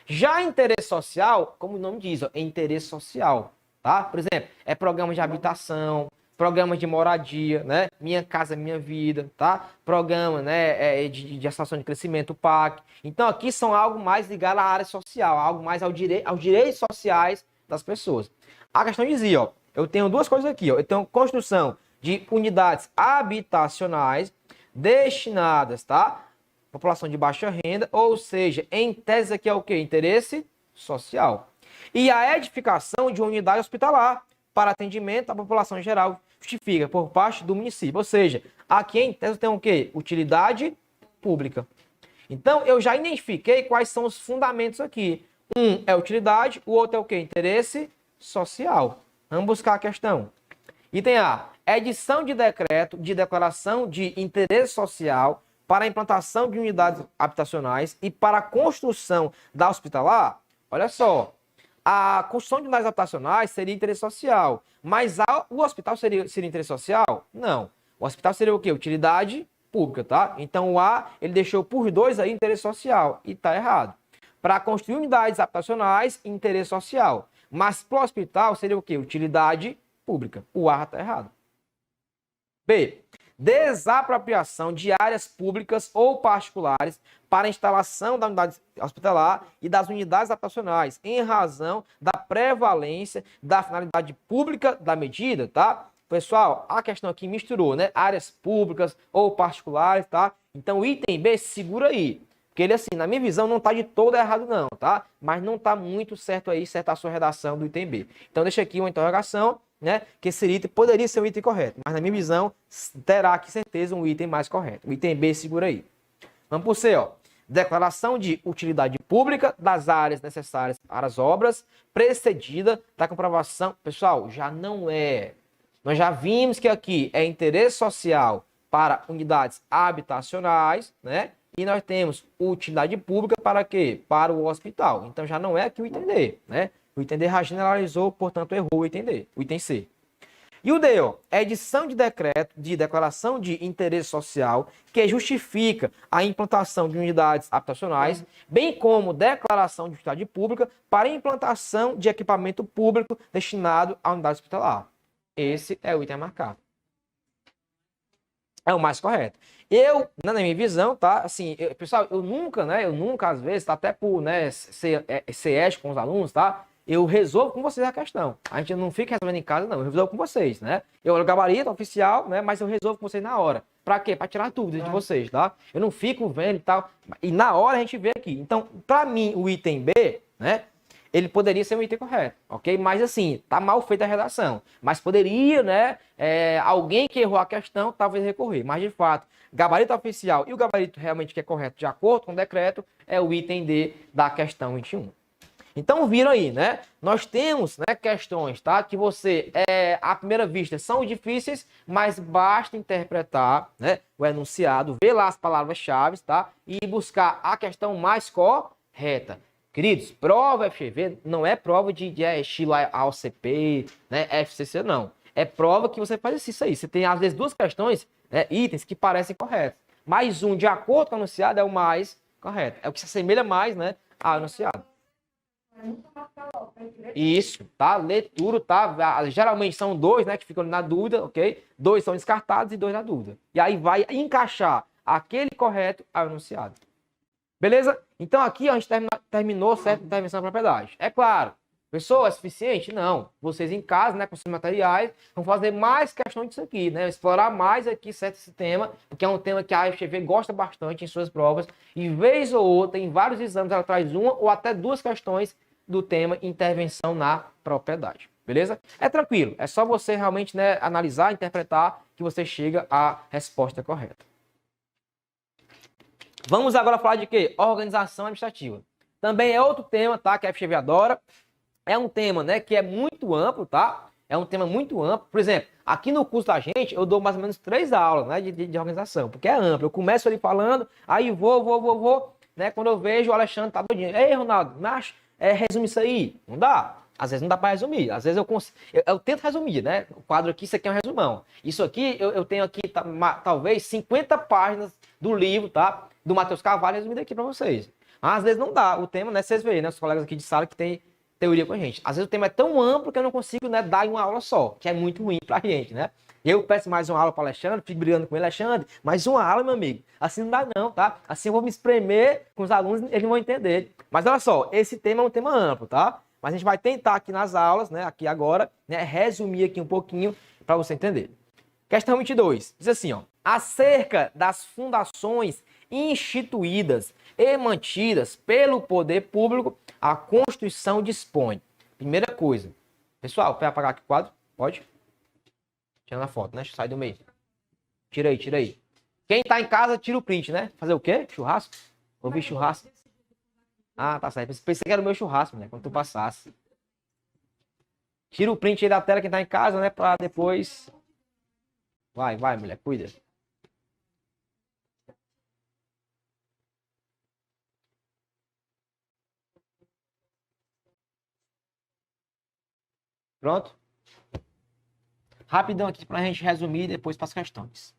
Já interesse social, como o nome diz, ó, é interesse social, tá? Por exemplo, é programa de habitação, programa de moradia, né? Minha Casa Minha Vida, tá? Programa, né, de ação de crescimento, o PAC. Então aqui são algo mais ligado à área social, algo mais aos direitos sociais das pessoas. A questão dizia, ó, eu tenho duas coisas aqui, ó. Eu tenho construção de unidades habitacionais destinadas, tá? População de baixa renda, ou seja, em tese aqui é o quê? Interesse social. E a edificação de uma unidade hospitalar para atendimento à população em geral justifica por parte do município. Ou seja, aqui em tese tem o quê? Utilidade pública. Então, eu já identifiquei quais são os fundamentos aqui. Um é utilidade, o outro é o quê? Interesse social. Vamos buscar a questão. Item A. Edição de decreto de declaração de interesse social para a implantação de unidades habitacionais e para a construção da hospitalar. Olha só, a construção de unidades habitacionais seria interesse social, mas o hospital seria interesse social? Não. O hospital seria o quê? Utilidade pública, tá? Então o A, ele deixou por 2 aí interesse social e tá errado. Para construir unidades habitacionais, interesse social. Mas para o hospital seria o quê? Utilidade pública. O A tá errado. B. Desapropriação de áreas públicas ou particulares para a instalação da unidade hospitalar e das unidades habitacionais, em razão da prevalência da finalidade pública da medida, tá? Pessoal, a questão aqui misturou, né? Áreas públicas ou particulares, tá? Então, o item B, segura aí. Porque ele, assim, na minha visão, não tá de todo errado, não, tá? Mas não tá muito certo aí, certa a sua redação do item B. Então, deixa aqui uma interrogação, né? Que esse item poderia ser um item correto, mas na minha visão terá aqui certeza um item mais correto. O item B segura aí. Vamos por C, ó. Declaração de utilidade pública das áreas necessárias para as obras, precedida da comprovação. Pessoal, já não é. Nós já vimos que aqui é interesse social para unidades habitacionais, né? E nós temos utilidade pública para quê? Para o hospital. Então já não é aqui o item D, né? O item D já generalizou, portanto, errou o item D, o item C. E o D, ó, é edição de decreto de declaração de interesse social que justifica a implantação de unidades habitacionais, bem como declaração de utilidade pública para implantação de equipamento público destinado à unidade hospitalar. Esse é o item a marcar. É o mais correto. Eu, na minha visão, tá? Assim, pessoal, eu nunca, às vezes, tá até por, né, ser ético com os alunos, tá? Eu resolvo com vocês a questão. A gente não fica resolvendo em casa, não. Eu resolvo com vocês, né? Eu olho o gabarito oficial, né? Mas eu resolvo com vocês na hora. Pra quê? Pra tirar dúvidas de vocês, tá? Eu não fico vendo e tal. E na hora a gente vê aqui. Então, pra mim, o item B, né? Ele poderia ser um item correto, ok? Mas assim, tá mal feita a redação. Mas poderia, né? Alguém que errou a questão, talvez recorrer. Mas de fato, gabarito oficial e o gabarito realmente que é correto de acordo com o decreto é o item D da questão 21. Então viram aí, né? Nós temos, né, questões, tá? Que você, à primeira vista, são difíceis, mas basta interpretar, né, o enunciado, ver lá as palavras-chave, tá? E buscar a questão mais correta. Queridos, prova FGV não é prova de estilo AOCP, né, FCC, não. É prova que você faz isso aí. Você tem, às vezes, duas questões, né, itens que parecem corretos. Mais um, de acordo com o enunciado, é o mais correto. É o que se assemelha mais, né, ao enunciado. Isso, tá? Lê tudo, tá? Geralmente são 2, né, que ficam na dúvida, ok? 2 são descartados e 2 na dúvida. E aí vai encaixar aquele correto ao enunciado. Beleza? Então aqui a gente terminou certa intervenção da propriedade. É claro, pessoa, é suficiente? Não. Vocês em casa, né, com seus materiais, vão fazer mais questão disso aqui, né? Explorar mais aqui certo esse tema, porque é um tema que a FGV gosta bastante em suas provas. E vez ou outra, em vários exames, ela traz uma ou até 2 questões do tema intervenção na propriedade. Beleza? É tranquilo. É só você realmente, né, analisar, interpretar, que você chega à resposta correta. Vamos agora falar de quê? Organização administrativa. Também é outro tema, tá? Que a FGV adora. É um tema, né, que é muito amplo, tá? É um tema muito amplo. Por exemplo, aqui no curso da gente, eu dou mais ou menos 3 aulas, né, de organização, porque é amplo. Eu começo ali falando, aí vou, né? Quando eu vejo o Alexandre tá doidinho. Ei, Ronaldo, mas resume isso aí. Não dá. Às vezes não dá para resumir. Às vezes eu tento resumir, né? O quadro aqui, isso aqui é um resumão. Isso aqui, eu tenho aqui, talvez, 50 páginas do livro, tá? Do Matheus Carvalho resumido aqui para vocês. Mas às vezes não dá o tema, né? Vocês veem, né? Os colegas aqui de sala que tem teoria com a gente. Às vezes o tema é tão amplo que eu não consigo, né, dar em uma aula só, que é muito ruim pra gente, né? Eu peço mais uma aula para Alexandre, fico brigando com ele, Alexandre, mais uma aula, meu amigo. Assim não dá não, tá? Assim eu vou me espremer com os alunos, eles não vão entender. Mas olha só, esse tema é um tema amplo, tá? Mas a gente vai tentar aqui nas aulas, né, aqui agora, né, resumir aqui um pouquinho para você entender. Questão 22, diz assim, ó. Acerca das fundações instituídas e mantidas pelo poder público, a Constituição dispõe. Primeira coisa. Pessoal, quer apagar aqui o quadro? Pode? Tira a foto, né? Sai do meio. Tira aí, tira aí. Quem tá em casa, tira o print, né? Fazer o quê? Churrasco? Ouvir churrasco? Ah, tá certo. Pensei que era o meu churrasco, né? Quando tu passasse. Tira o print aí da tela quem tá em casa, né? Pra depois... Vai, mulher, cuida. Pronto? Rapidão aqui pra gente resumir e depois para as questões.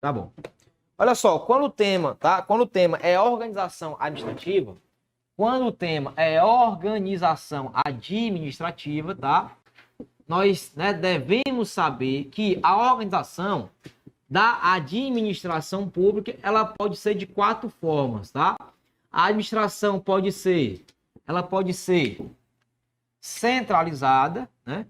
Tá bom. Olha só, quando o tema, tá? Quando o tema é organização administrativa, quando o tema é organização administrativa, tá? Nós, né, devemos saber que a organização da administração pública, ela pode ser de 4 formas, tá? A administração ela pode ser centralizada, né?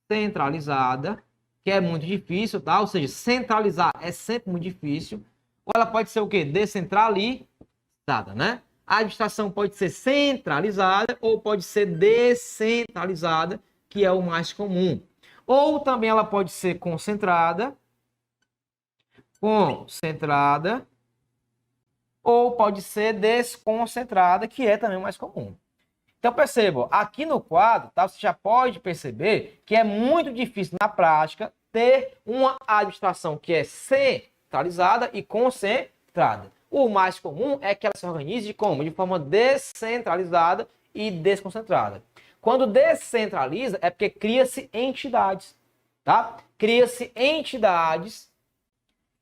Centralizada, que é muito difícil, tá? Ou seja, centralizar é sempre muito difícil. Ou ela pode ser o quê? Descentralizada, né? A administração pode ser centralizada ou pode ser descentralizada, que é o mais comum. Ou também ela pode ser concentrada, ou pode ser desconcentrada, que é também o mais comum. Então, perceba, aqui no quadro, tá, você já pode perceber que é muito difícil na prática ter uma administração que é centralizada e concentrada. O mais comum é que ela se organize de como? De forma descentralizada e desconcentrada. Quando descentraliza é porque cria-se entidades, tá? Cria-se entidades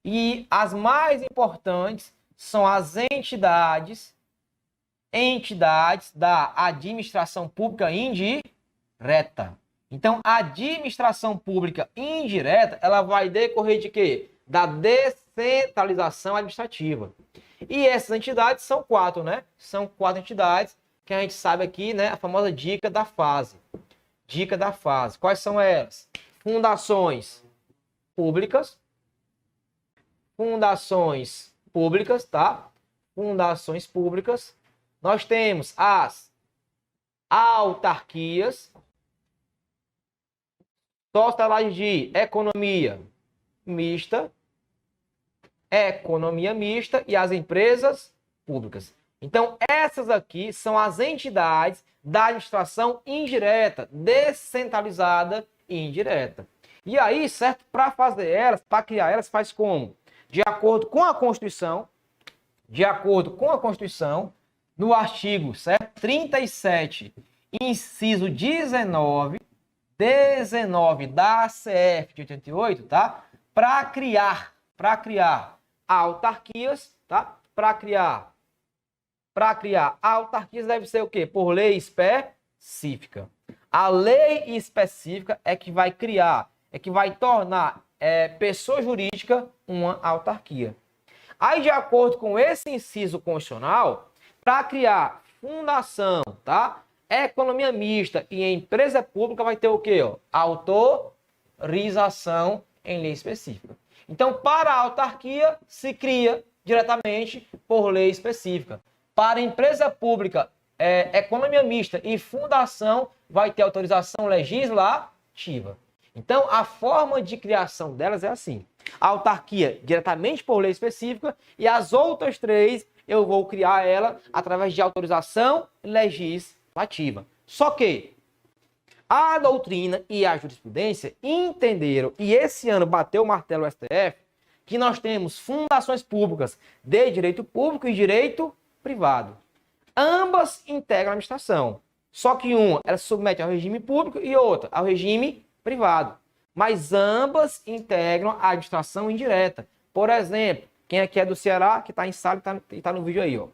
e as mais importantes são as entidades da administração pública indireta. Então, a administração pública indireta, ela vai decorrer de quê? Da descentralização administrativa. E essas entidades são 4, né? São 4 entidades que a gente sabe aqui, né? A famosa dica da fase. Dica da fase. Quais são elas? Fundações públicas. Fundações públicas, tá? Fundações públicas. Nós temos as autarquias, sociedade de economia mista e as empresas públicas. Então, essas aqui são as entidades da administração indireta, descentralizada e indireta. E aí, certo? Para fazer elas, para criar elas, faz como? De acordo com a Constituição, no artigo, certo? 37, inciso 19 da CF de 88, tá? Para criar autarquias, tá? Para criar autarquias deve ser o quê? Por lei específica. A lei específica é que vai criar, é que vai tornar pessoa jurídica uma autarquia. Aí, de acordo com esse inciso constitucional, para criar fundação, tá? Economia mista e empresa pública vai ter o quê? Ó? Autorização em lei específica. Então, para a autarquia, se cria diretamente por lei específica. Para a empresa pública, economia mista e fundação, vai ter autorização legislativa. Então, a forma de criação delas é assim. A autarquia, diretamente por lei específica, e as outras 3 eu vou criar ela através de autorização legislativa. Só que a doutrina e a jurisprudência entenderam, e esse ano bateu o martelo o STF, que nós temos fundações públicas de direito público e direito privado. Ambas integram a administração. Só que uma ela se submete ao regime público e outra ao regime privado. Mas ambas integram a administração indireta. Por exemplo, quem aqui é do Ceará, que está em sala e está no vídeo aí, ó.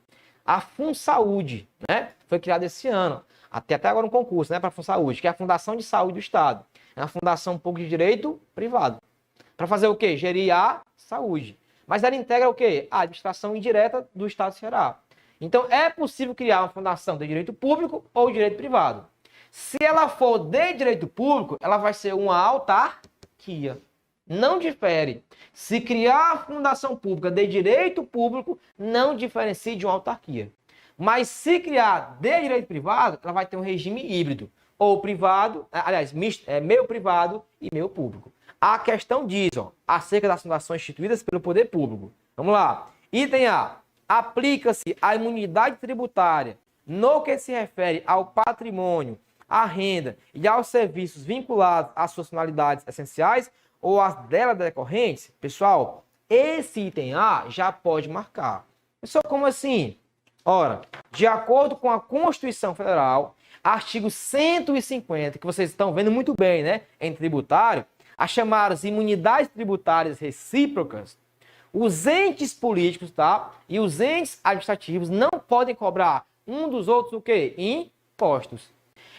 A FunSaúde, né? Foi criada esse ano. Até agora um concurso, né, para a FunSaúde, que é a Fundação de Saúde do Estado. É uma fundação pública de direito privado. Para fazer o quê? Gerir a saúde. Mas ela integra o quê? A administração indireta do Estado do Ceará. Então, é possível criar uma fundação de direito público ou de direito privado. Se ela for de direito público, ela vai ser uma autarquia. Não difere. Se criar a fundação pública de direito público, não diferencia de uma autarquia. Mas se criar de direito privado, ela vai ter um regime híbrido. Ou privado, aliás, misto, meio privado e meio público. A questão diz, ó, acerca das fundações instituídas pelo poder público. Vamos lá. Item A. Aplica-se a imunidade tributária no que se refere ao patrimônio, à renda e aos serviços vinculados às suas finalidades essenciais ou às delas decorrentes. Pessoal, esse item A já pode marcar. Pessoal, como assim? Ora, de acordo com a Constituição Federal, artigo 150, que vocês estão vendo muito bem, né, em tributário, as chamadas imunidades tributárias recíprocas, os entes políticos, tá, e os entes administrativos não podem cobrar um dos outros o quê? Impostos.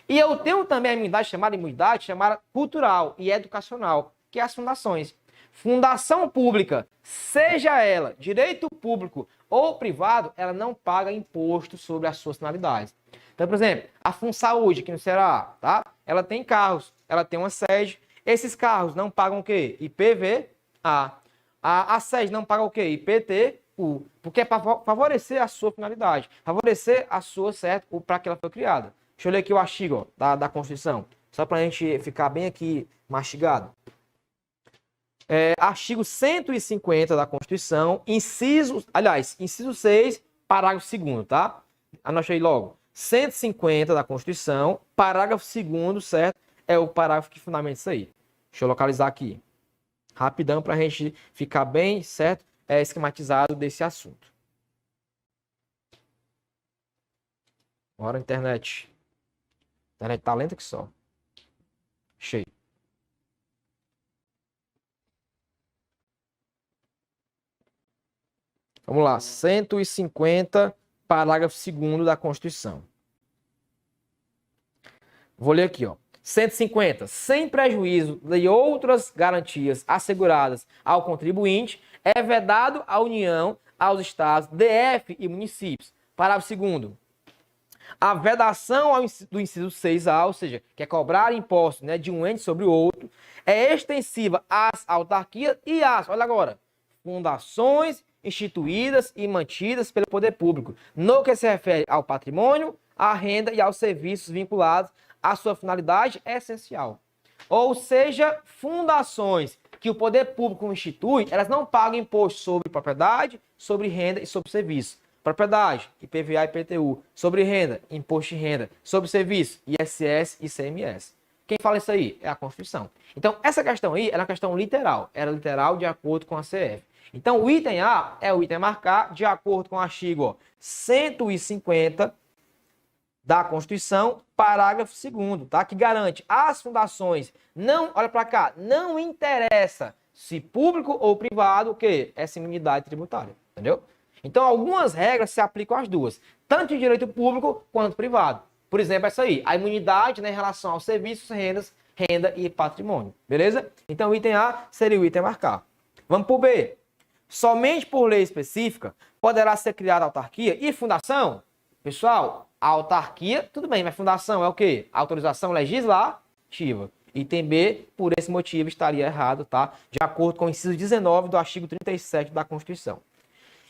E eu tenho também a imunidade chamada cultural e educacional, que é as fundações. Fundação pública, seja ela direito público ou privado, ela não paga imposto sobre as suas finalidades. Então, por exemplo, a FunSaúde aqui no Ceará, tá? Ela tem carros, ela tem uma sede. Esses carros não pagam o quê? IPVA. A sede não paga o quê? IPTU. Porque é para favorecer a sua finalidade, favorecer a sua, certo? Para que ela foi criada. Deixa eu ler aqui o artigo, ó, da Constituição, só para a gente ficar bem aqui mastigado. Artigo 150 da Constituição, inciso 6, parágrafo 2º, tá? Anote aí logo. 150 da Constituição, parágrafo 2º, certo? É o parágrafo que fundamenta isso aí. Deixa eu localizar aqui. Rapidão para a gente ficar bem, certo? Esquematizado desse assunto. Bora, internet. Internet tá lenta que só. Cheio. Vamos lá, 150, parágrafo 2º da Constituição. Vou ler aqui, ó. 150. Sem prejuízo de outras garantias asseguradas ao contribuinte, é vedado à União, aos estados, DF e municípios. Parágrafo 2º. A vedação do inciso 6A, ou seja, que é cobrar impostos, né, de um ente sobre o outro, é extensiva às autarquias e às, olha agora, fundações instituídas e mantidas pelo poder público, no que se refere ao patrimônio, à renda e aos serviços vinculados à sua finalidade essencial. Ou seja, fundações que o poder público institui, elas não pagam imposto sobre propriedade, sobre renda e sobre serviço. Propriedade, IPVA e IPTU. Sobre renda, imposto de renda. Sobre serviço, ISS e ICMS. Quem fala isso aí? É a Constituição. Então, essa questão aí é uma questão literal. Era literal de acordo com a CF. Então, o item A é o item a marcar de acordo com o artigo 150 da Constituição, parágrafo 2º, tá? Que garante as fundações, não, olha para cá, não interessa se público ou privado, o quê? Essa imunidade tributária, entendeu? Então, algumas regras se aplicam às duas, tanto em direito público quanto privado. Por exemplo, essa aí, a imunidade, né, em relação aos serviços, renda e patrimônio, beleza? Então, o item A seria o item a marcar. Vamos para o B. Somente por lei específica poderá ser criada autarquia e fundação. Pessoal, a autarquia, tudo bem, mas fundação é o quê? Autorização legislativa. Item B, por esse motivo, estaria errado, tá? De acordo com o inciso 19 do artigo 37 da Constituição.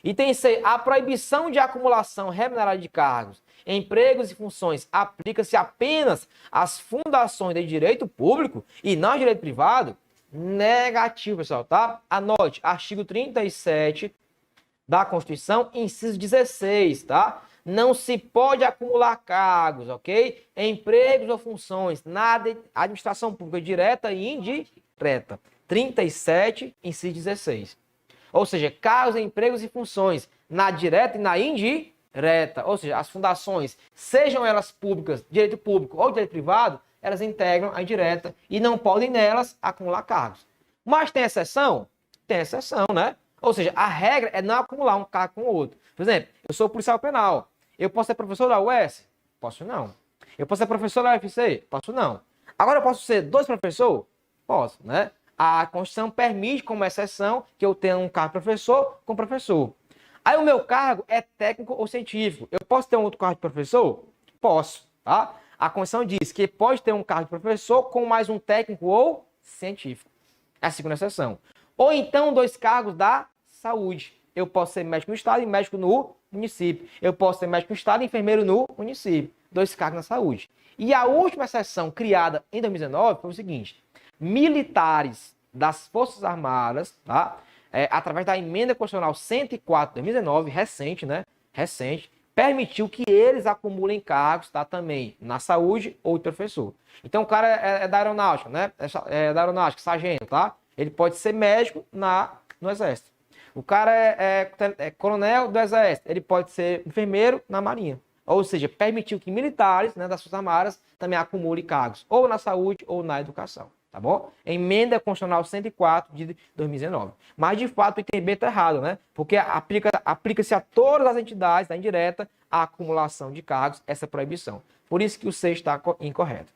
Item C, a proibição de acumulação remunerada de cargos, empregos e funções aplica-se apenas às fundações de direito público e não de direito privado? Negativo, pessoal, tá? Anote, artigo 37 da Constituição, inciso 16, tá? Não se pode acumular cargos, ok? Empregos ou funções na administração pública direta e indireta. 37, inciso 16. Ou seja, cargos, empregos e funções na direta e na indireta. Ou seja, as fundações, sejam elas públicas, direito público ou direito privado, elas integram a indireta e não podem nelas acumular cargos. Mas tem exceção? Tem exceção, né? Ou seja, a regra é não acumular um cargo com o outro. Por exemplo, eu sou policial penal. Eu posso ser professor da UES? Posso não. Eu posso ser professor da UFC? Posso não. Agora eu posso ser dois professores? Posso, né? A Constituição permite, como exceção, que eu tenha um cargo de professor com professor. Aí o meu cargo é técnico ou científico. Eu posso ter um outro cargo de professor? Posso, tá? A Constituição diz que pode ter um cargo de professor com mais um técnico ou científico. É a segunda exceção. Ou então dois cargos da saúde. Eu posso ser médico no estado e médico no município. Eu posso ser médico no estado e enfermeiro no município. Dois cargos na saúde. E a última exceção criada em 2019 foi o seguinte: militares das Forças Armadas, tá? Através da emenda constitucional 104 de 2019, recente, né? Recente, permitiu que eles acumulem cargos, tá? Também na saúde ou de professor. Então o cara é da aeronáutica, né? É da aeronáutica, sargento, tá? Ele pode ser médico no exército. O cara é coronel do exército, ele pode ser enfermeiro na marinha. Ou seja, permitiu que militares, né, das Forças Armadas também acumulem cargos ou na saúde ou na educação. Tá bom? Emenda Constitucional 104 de 2019. Mas, de fato, o item B está errado, né? Porque aplica-se a todas as entidades da indireta a acumulação de cargos, essa proibição. Por isso que o C está incorreto.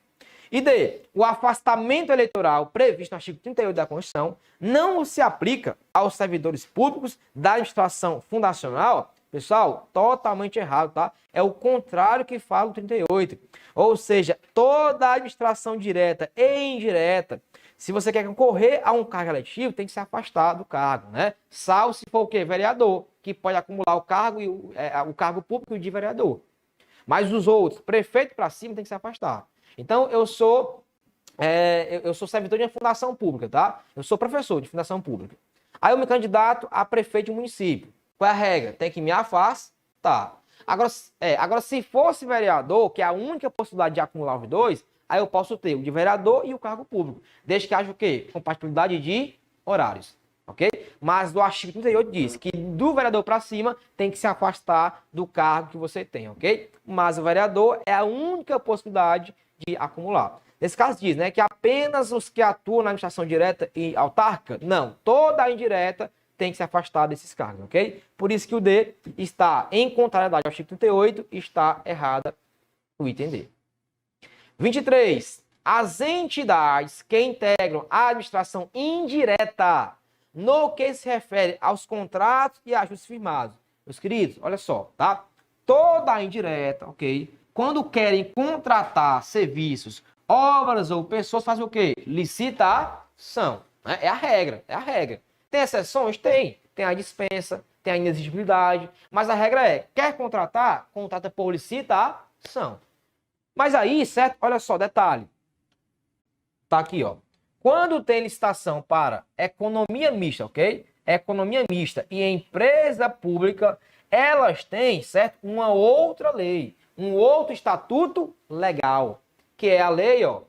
E D, o afastamento eleitoral previsto no artigo 38 da Constituição não se aplica aos servidores públicos da administração fundacional. Pessoal, totalmente errado, tá? É o contrário que fala o 38. Ou seja, toda a administração direta e indireta, se você quer concorrer a um cargo eletivo, tem que se afastar do cargo, né? Salvo se for o quê? Vereador, que pode acumular o cargo e o cargo público de vereador. Mas os outros, prefeito para cima, tem que se afastar. Então, eu sou servidor de uma fundação pública, tá? Eu sou professor de fundação pública. Aí eu me candidato a prefeito de um município. Qual é a regra? Tem que me afastar. Agora, se fosse vereador, que é a única possibilidade de acumular os dois, aí eu posso ter o de vereador e o cargo público. Desde que haja o quê? Compatibilidade de horários. Ok? Mas o artigo 38 diz que do vereador para cima tem que se afastar do cargo que você tem, ok? Mas o vereador é a única possibilidade de acumular. Nesse caso diz, né, que apenas os que atuam na administração direta e autárquica, não, toda a indireta tem que se afastar desses cargos, ok? Por isso que o D está em contrariedade ao artigo 38 e está errada o item D. 23. As entidades que integram a administração indireta no que se refere aos contratos e ajustes firmados. Meus queridos, olha só, tá? Toda a indireta, ok? Quando querem contratar serviços, obras ou pessoas, fazem o quê? Licitação. Né? É a regra, é a regra. Tem exceções? Tem. Tem a dispensa, tem a inexigibilidade, mas a regra é, quer contratar? Contrata por licitação. Mas aí, certo? Olha só, detalhe. Tá aqui, ó. Quando tem licitação para economia mista, ok? Economia mista e empresa pública, elas têm, certo? Uma outra lei, um outro estatuto legal, que é a lei, ó,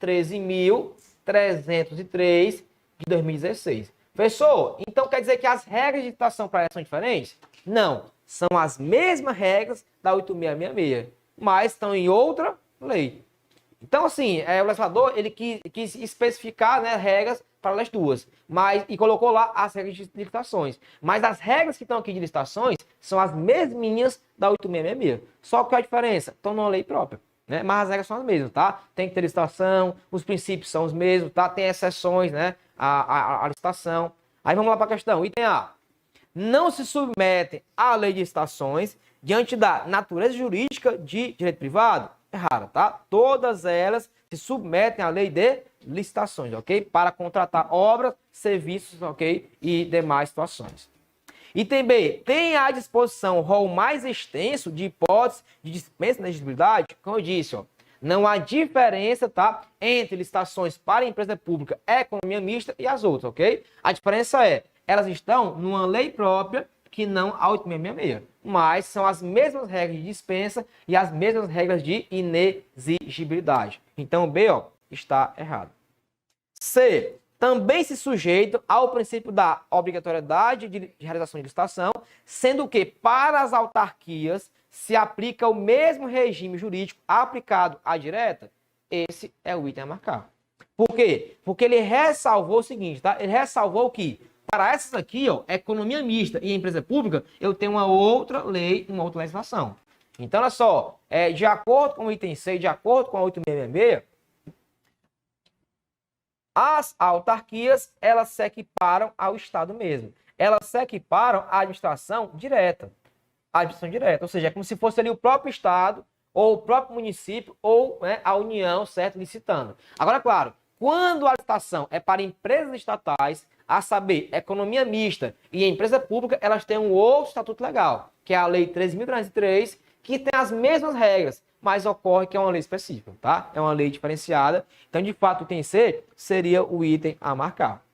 13.303 de 2016. Professor, então quer dizer que as regras de licitação para essa são diferentes? Não, são as mesmas regras da 8666, mas estão em outra lei. Então, assim, o legislador ele quis especificar, né, regras para as duas, e colocou lá as regras de licitações. Mas as regras que estão aqui de licitações são as mesminhas da 8666. Só que a diferença? Estão numa lei própria, né? Mas as regras são as mesmas, tá? Tem que ter licitação, os princípios são os mesmos, tá? Tem exceções, né? A licitação. Aí vamos lá para a questão. Item A. Não se submetem à lei de licitações diante da natureza jurídica de direito privado? Errado, tá? Todas elas se submetem à lei de licitações, ok? Para contratar obras, serviços, ok? E demais situações. Item B. Tem à disposição o rol mais extenso de hipóteses de dispensa de elegibilidade? Como eu disse, ó, não há diferença, tá? Entre licitações para empresa pública, economia mista e as outras, ok? A diferença é, elas estão numa lei própria que não a 8666. Mas são as mesmas regras de dispensa e as mesmas regras de inexigibilidade. Então, B, ó, está errado. C, também se sujeita ao princípio da obrigatoriedade de realização de licitação, sendo que para as autarquias se aplica o mesmo regime jurídico aplicado à direta. Esse é o item a marcar. Por quê? Porque ele ressalvou o seguinte, tá? Ele ressalvou que para essas aqui, ó, economia mista e empresa pública, eu tenho uma outra lei, uma outra legislação. Então, olha só, de acordo com o item 6, de acordo com a 8666, as autarquias, elas se equiparam ao Estado mesmo. Elas se equiparam à administração direta. A administração direta, ou seja, é como se fosse ali o próprio Estado, ou o próprio município, ou né, a União, certo, licitando. Agora, claro, quando a licitação é para empresas estatais, a saber, economia mista e empresa pública, elas têm um outro estatuto legal, que é a Lei 13.303, que tem as mesmas regras, mas ocorre que é uma lei específica, tá? É uma lei diferenciada. Então, de fato, o item C seria o item a marcar.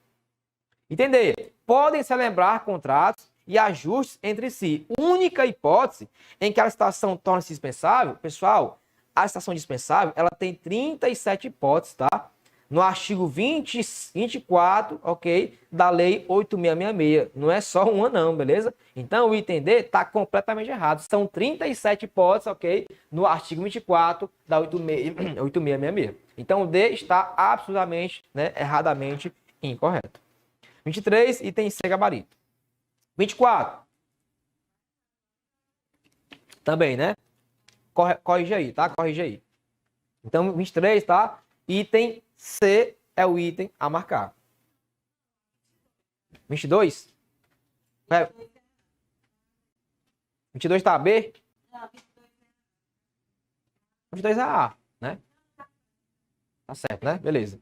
Entender? Podem celebrar contratos e ajustes entre si. Única hipótese em que a licitação torna-se dispensável, pessoal, a licitação dispensável, ela tem 37 hipóteses, tá? No artigo 24, ok, da Lei 8666. Não é só uma não, beleza? Então, o item D está completamente errado. São 37 hipóteses, ok, no artigo 24 da 8666. Então, o D está absolutamente, né, erradamente incorreto. 23, item C, gabarito. 24. Também, né? Corrige aí, tá? Corrige aí. Então, 23, tá? Item C é o item a marcar. 22? 22 tá B? 22 é A, né? Tá certo, né? Beleza.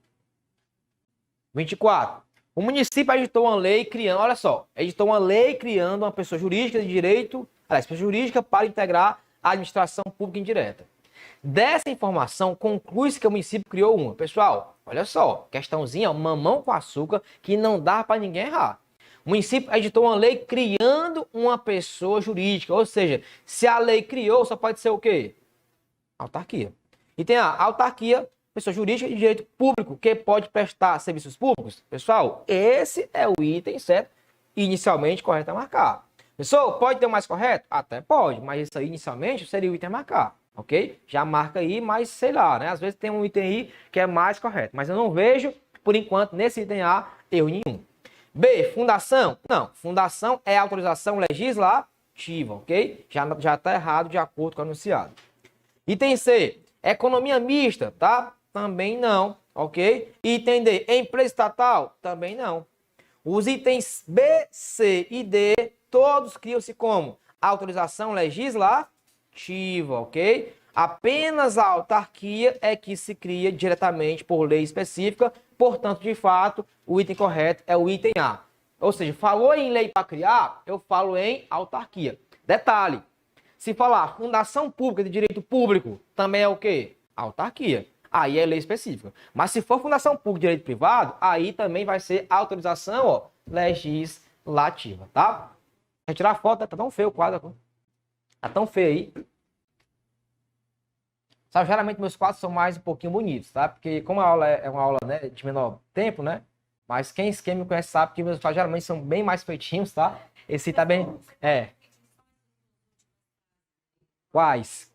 24. O município editou uma lei criando, olha só, editou uma lei criando uma pessoa jurídica de direito, aliás, pessoa jurídica para integrar a administração pública indireta. Dessa informação, conclui-se que o município criou uma. Pessoal, olha só, questãozinha, ó, mamão com açúcar, que não dá para ninguém errar. O município editou uma lei criando uma pessoa jurídica, ou seja, se a lei criou, só pode ser o quê? Autarquia. E tem a autarquia, pessoa jurídica de direito público, que pode prestar serviços públicos. Pessoal, esse é o item certo, inicialmente correto a marcar. Pessoal, pode ter um mais correto? Até pode, mas isso aí inicialmente seria o item a marcar. Ok? Já marca aí, mas sei lá, né? Às vezes tem um item aí que é mais correto. Mas eu não vejo, por enquanto, nesse item A, erro nenhum. B, fundação. Não, fundação é autorização legislativa, ok? Já está errado de acordo com o anunciado. Item C, economia mista, tá? Também não, ok? Item D, empresa estatal? Também não. Os itens B, C e D, todos criam-se como autorização legislativa, ok? Apenas a autarquia é que se cria diretamente por lei específica, portanto, de fato, o item correto é o item A. Ou seja, falou em lei para criar, eu falo em autarquia. Detalhe, se falar fundação pública de direito público, também é o quê? Autarquia. Aí é lei específica. Mas se for fundação pública de direito privado, aí também vai ser autorização, ó, legislativa, tá? Quer tirar a foto, tá tão feio o quadro. Tá tão feio aí. Sabe, geralmente meus quadros são mais um pouquinho bonitos, tá? Porque como a aula é uma aula, né, de menor tempo, né? Mas quem me conhece sabe que meus quadros geralmente são bem mais feitinhos, tá? Esse tá bem... Quais?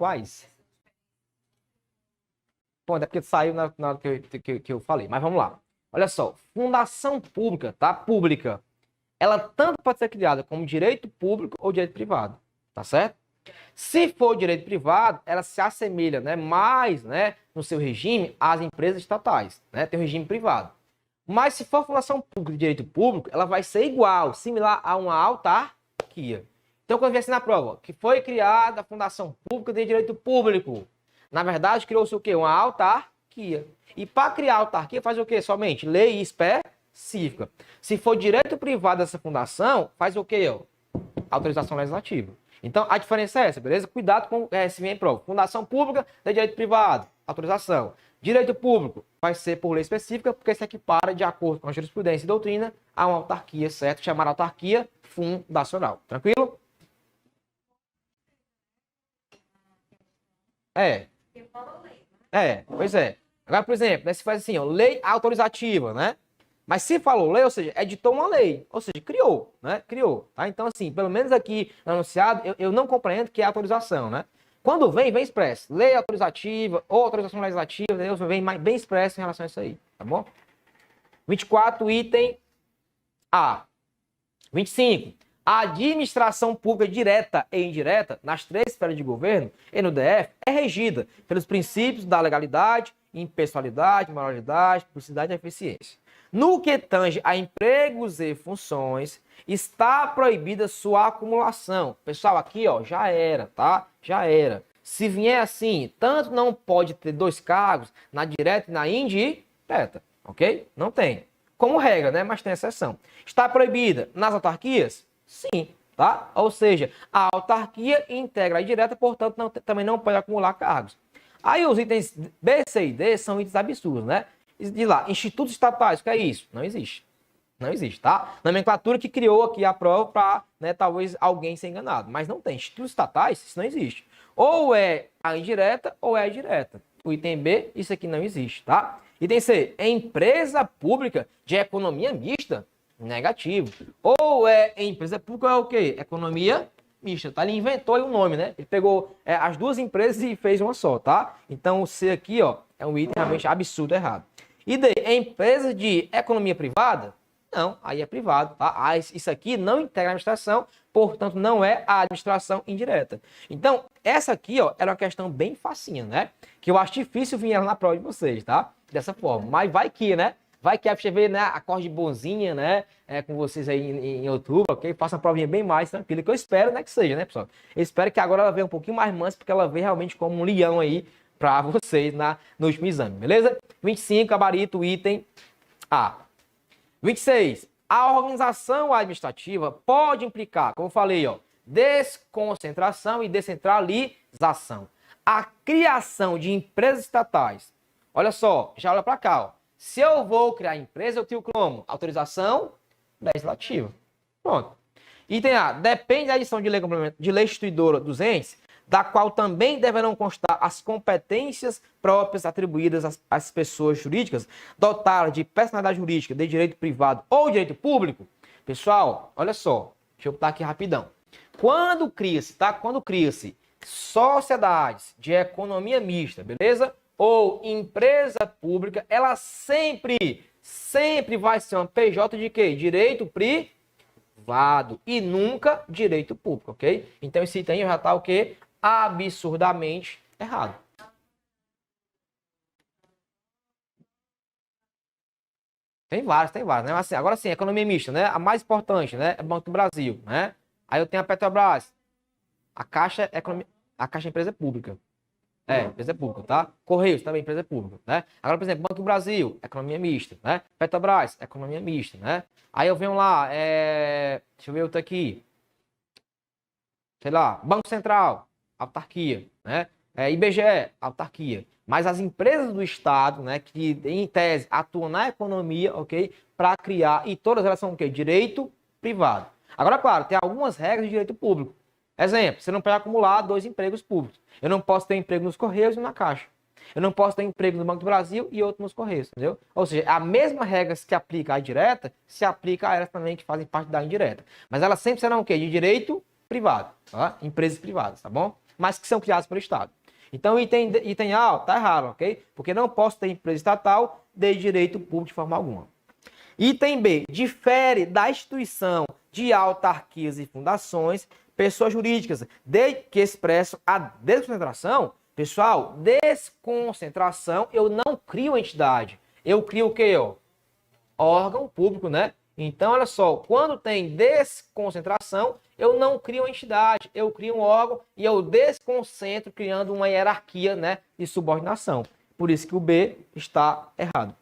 Bom, é porque saiu na hora que eu falei. Mas vamos lá. Olha só. Fundação pública, tá? Pública. Ela tanto pode ser criada como direito público ou direito privado. Tá certo? Se for direito privado, ela se assemelha, né, mais, né, no seu regime às empresas estatais, né? Tem um regime privado. Mas se for fundação pública de direito público, ela vai ser igual, similar a uma autarquia. Então, quando vier assim na prova, que foi criada a fundação pública de direito público, na verdade, criou-se o quê? Uma autarquia. E para criar a autarquia, faz o quê? Somente lei específica. Se for direito privado dessa fundação, faz o quê? Autorização legislativa. Então, a diferença é essa, beleza? Cuidado com se vem em prova. Fundação pública de direito privado. autorização. Direito público vai ser por lei específica, porque se equipara de acordo com a jurisprudência e doutrina a uma autarquia, certo? Chamada autarquia fundacional. Tranquilo? Pois é. Agora, por exemplo, né, se faz assim, ó, lei autorizativa, né? Mas se falou lei, ou seja, editou uma lei, ou seja, criou, né? Criou, tá? Então, assim, pelo menos aqui no enunciado, eu não compreendo que é autorização, né? Quando vem expresso. Lei autorizativa ou autorização legislativa, entendeu? Vem bem expresso em relação a isso aí, tá bom? 24, item A. 25. A administração pública direta e indireta, nas três esferas de governo e no DF, é regida pelos princípios da legalidade, impessoalidade, moralidade, publicidade e eficiência. No que tange a empregos e funções, está proibida sua acumulação. Pessoal, aqui, ó, já era, tá? Já era. Se vier assim, tanto não pode ter dois cargos, na direta e na indireta, ok? Não tem. Como regra, né? Mas tem exceção. Está proibida nas autarquias? Sim, tá? Ou seja, a autarquia integra a indireta, portanto, também não pode acumular cargos. Aí os itens B, C e D são itens absurdos, né? De lá, institutos estatais, o que é isso? Não existe. Não existe, tá? Nomenclatura que criou aqui a prova para, né, talvez alguém ser enganado. Mas não tem. Institutos estatais, isso não existe. Ou é a indireta ou é a direta. O item B, isso aqui não existe, tá? Item C, empresa pública de economia mista? Negativo. Ou é empresa pública, é o quê? Economia mista, tá? Ele inventou aí um nome, né? Ele pegou as duas empresas e fez uma só, tá? Então o C aqui, ó, é um item realmente absurdo, errado. E D, empresa de economia privada? Não, aí é privado, tá? Isso aqui não integra a administração, portanto não é a administração indireta. Então, essa aqui, ó, era uma questão bem facinha, né? Que eu acho difícil vir ela na prova de vocês, tá? Dessa forma. Mas vai que, né? Vai que a você vê, né, a cor de bonzinha, né, com vocês aí em outubro, ok? Faça uma provinha bem mais tranquila, que eu espero, né, que seja, né, pessoal? Eu espero que agora ela venha um pouquinho mais mansa, porque ela venha realmente como um leão aí para vocês no último exame, beleza? 25, gabarito, item A. 26. A organização administrativa pode implicar, como eu falei, ó, desconcentração e descentralização. A criação de empresas estatais. Olha só, já olha para cá, ó. Se eu vou criar empresa, eu tenho como? Autorização legislativa. Pronto. Item A. Depende da edição de lei instituidora dos entes, da qual também deverão constar as competências próprias atribuídas às pessoas jurídicas dotadas de personalidade jurídica de direito privado ou direito público. Pessoal, olha só. Deixa eu botar aqui rapidão. Quando cria-se, tá? Quando cria-se sociedades de economia mista, beleza? Ou empresa pública, ela sempre vai ser uma PJ de quê? Direito privado e nunca direito público, ok? Então esse item já está o quê? Absurdamente errado. Tem vários, né? Assim, agora sim, economia mista, né? A mais importante, né? É o Banco do Brasil, né? Aí eu tenho a Petrobras. A Caixa é empresa pública. Empresa pública, tá? Correios também, empresa pública, né? Agora, por exemplo, Banco do Brasil, economia mista, né? Petrobras, economia mista, né? Aí eu venho lá, deixa eu ver outro aqui. Sei lá, Banco Central, autarquia, né? IBGE, autarquia. Mas as empresas do Estado, né, que em tese atuam na economia, ok? Para criar, e todas elas são o quê? Direito privado. Agora, claro, tem algumas regras de direito público. Exemplo, você não pode acumular 2 empregos públicos. Eu não posso ter emprego nos Correios e na Caixa. Eu não posso ter emprego no Banco do Brasil e outro nos Correios, entendeu? Ou seja, a mesma regra que aplica à direta, se aplica a elas também que fazem parte da indireta. Mas elas sempre serão o quê? De direito privado, tá? Empresas privadas, tá bom? Mas que são criadas pelo Estado. Então, item A, tá errado, ok? Porque não posso ter empresa estatal de direito público de forma alguma. Item B, difere da instituição de autarquias e fundações, pessoas jurídicas que expressam a desconcentração. Pessoal, desconcentração, eu não crio entidade. Eu crio o quê? Órgão público, né? Então, olha só, quando tem desconcentração, eu não crio uma entidade, eu crio um órgão e eu desconcentro, criando uma hierarquia, né, de subordinação. Por isso que o B está errado.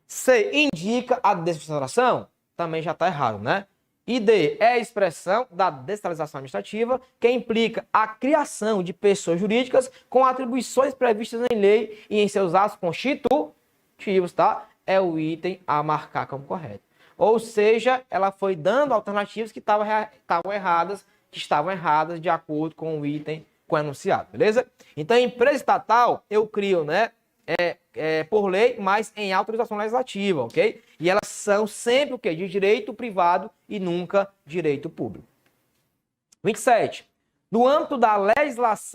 C, indica a desconcentração? Também já está errado, né? E D é a expressão da descentralização administrativa, que implica a criação de pessoas jurídicas com atribuições previstas em lei e em seus atos constitutivos, tá? É o item a marcar como correto. Ou seja, ela foi dando alternativas que estavam erradas de acordo com o item, com o enunciado, beleza? Então, empresa estatal, eu crio, né? Por lei, mas em autorização legislativa, ok? E elas são sempre o quê? De direito privado e nunca direito público. 27. No âmbito da legislação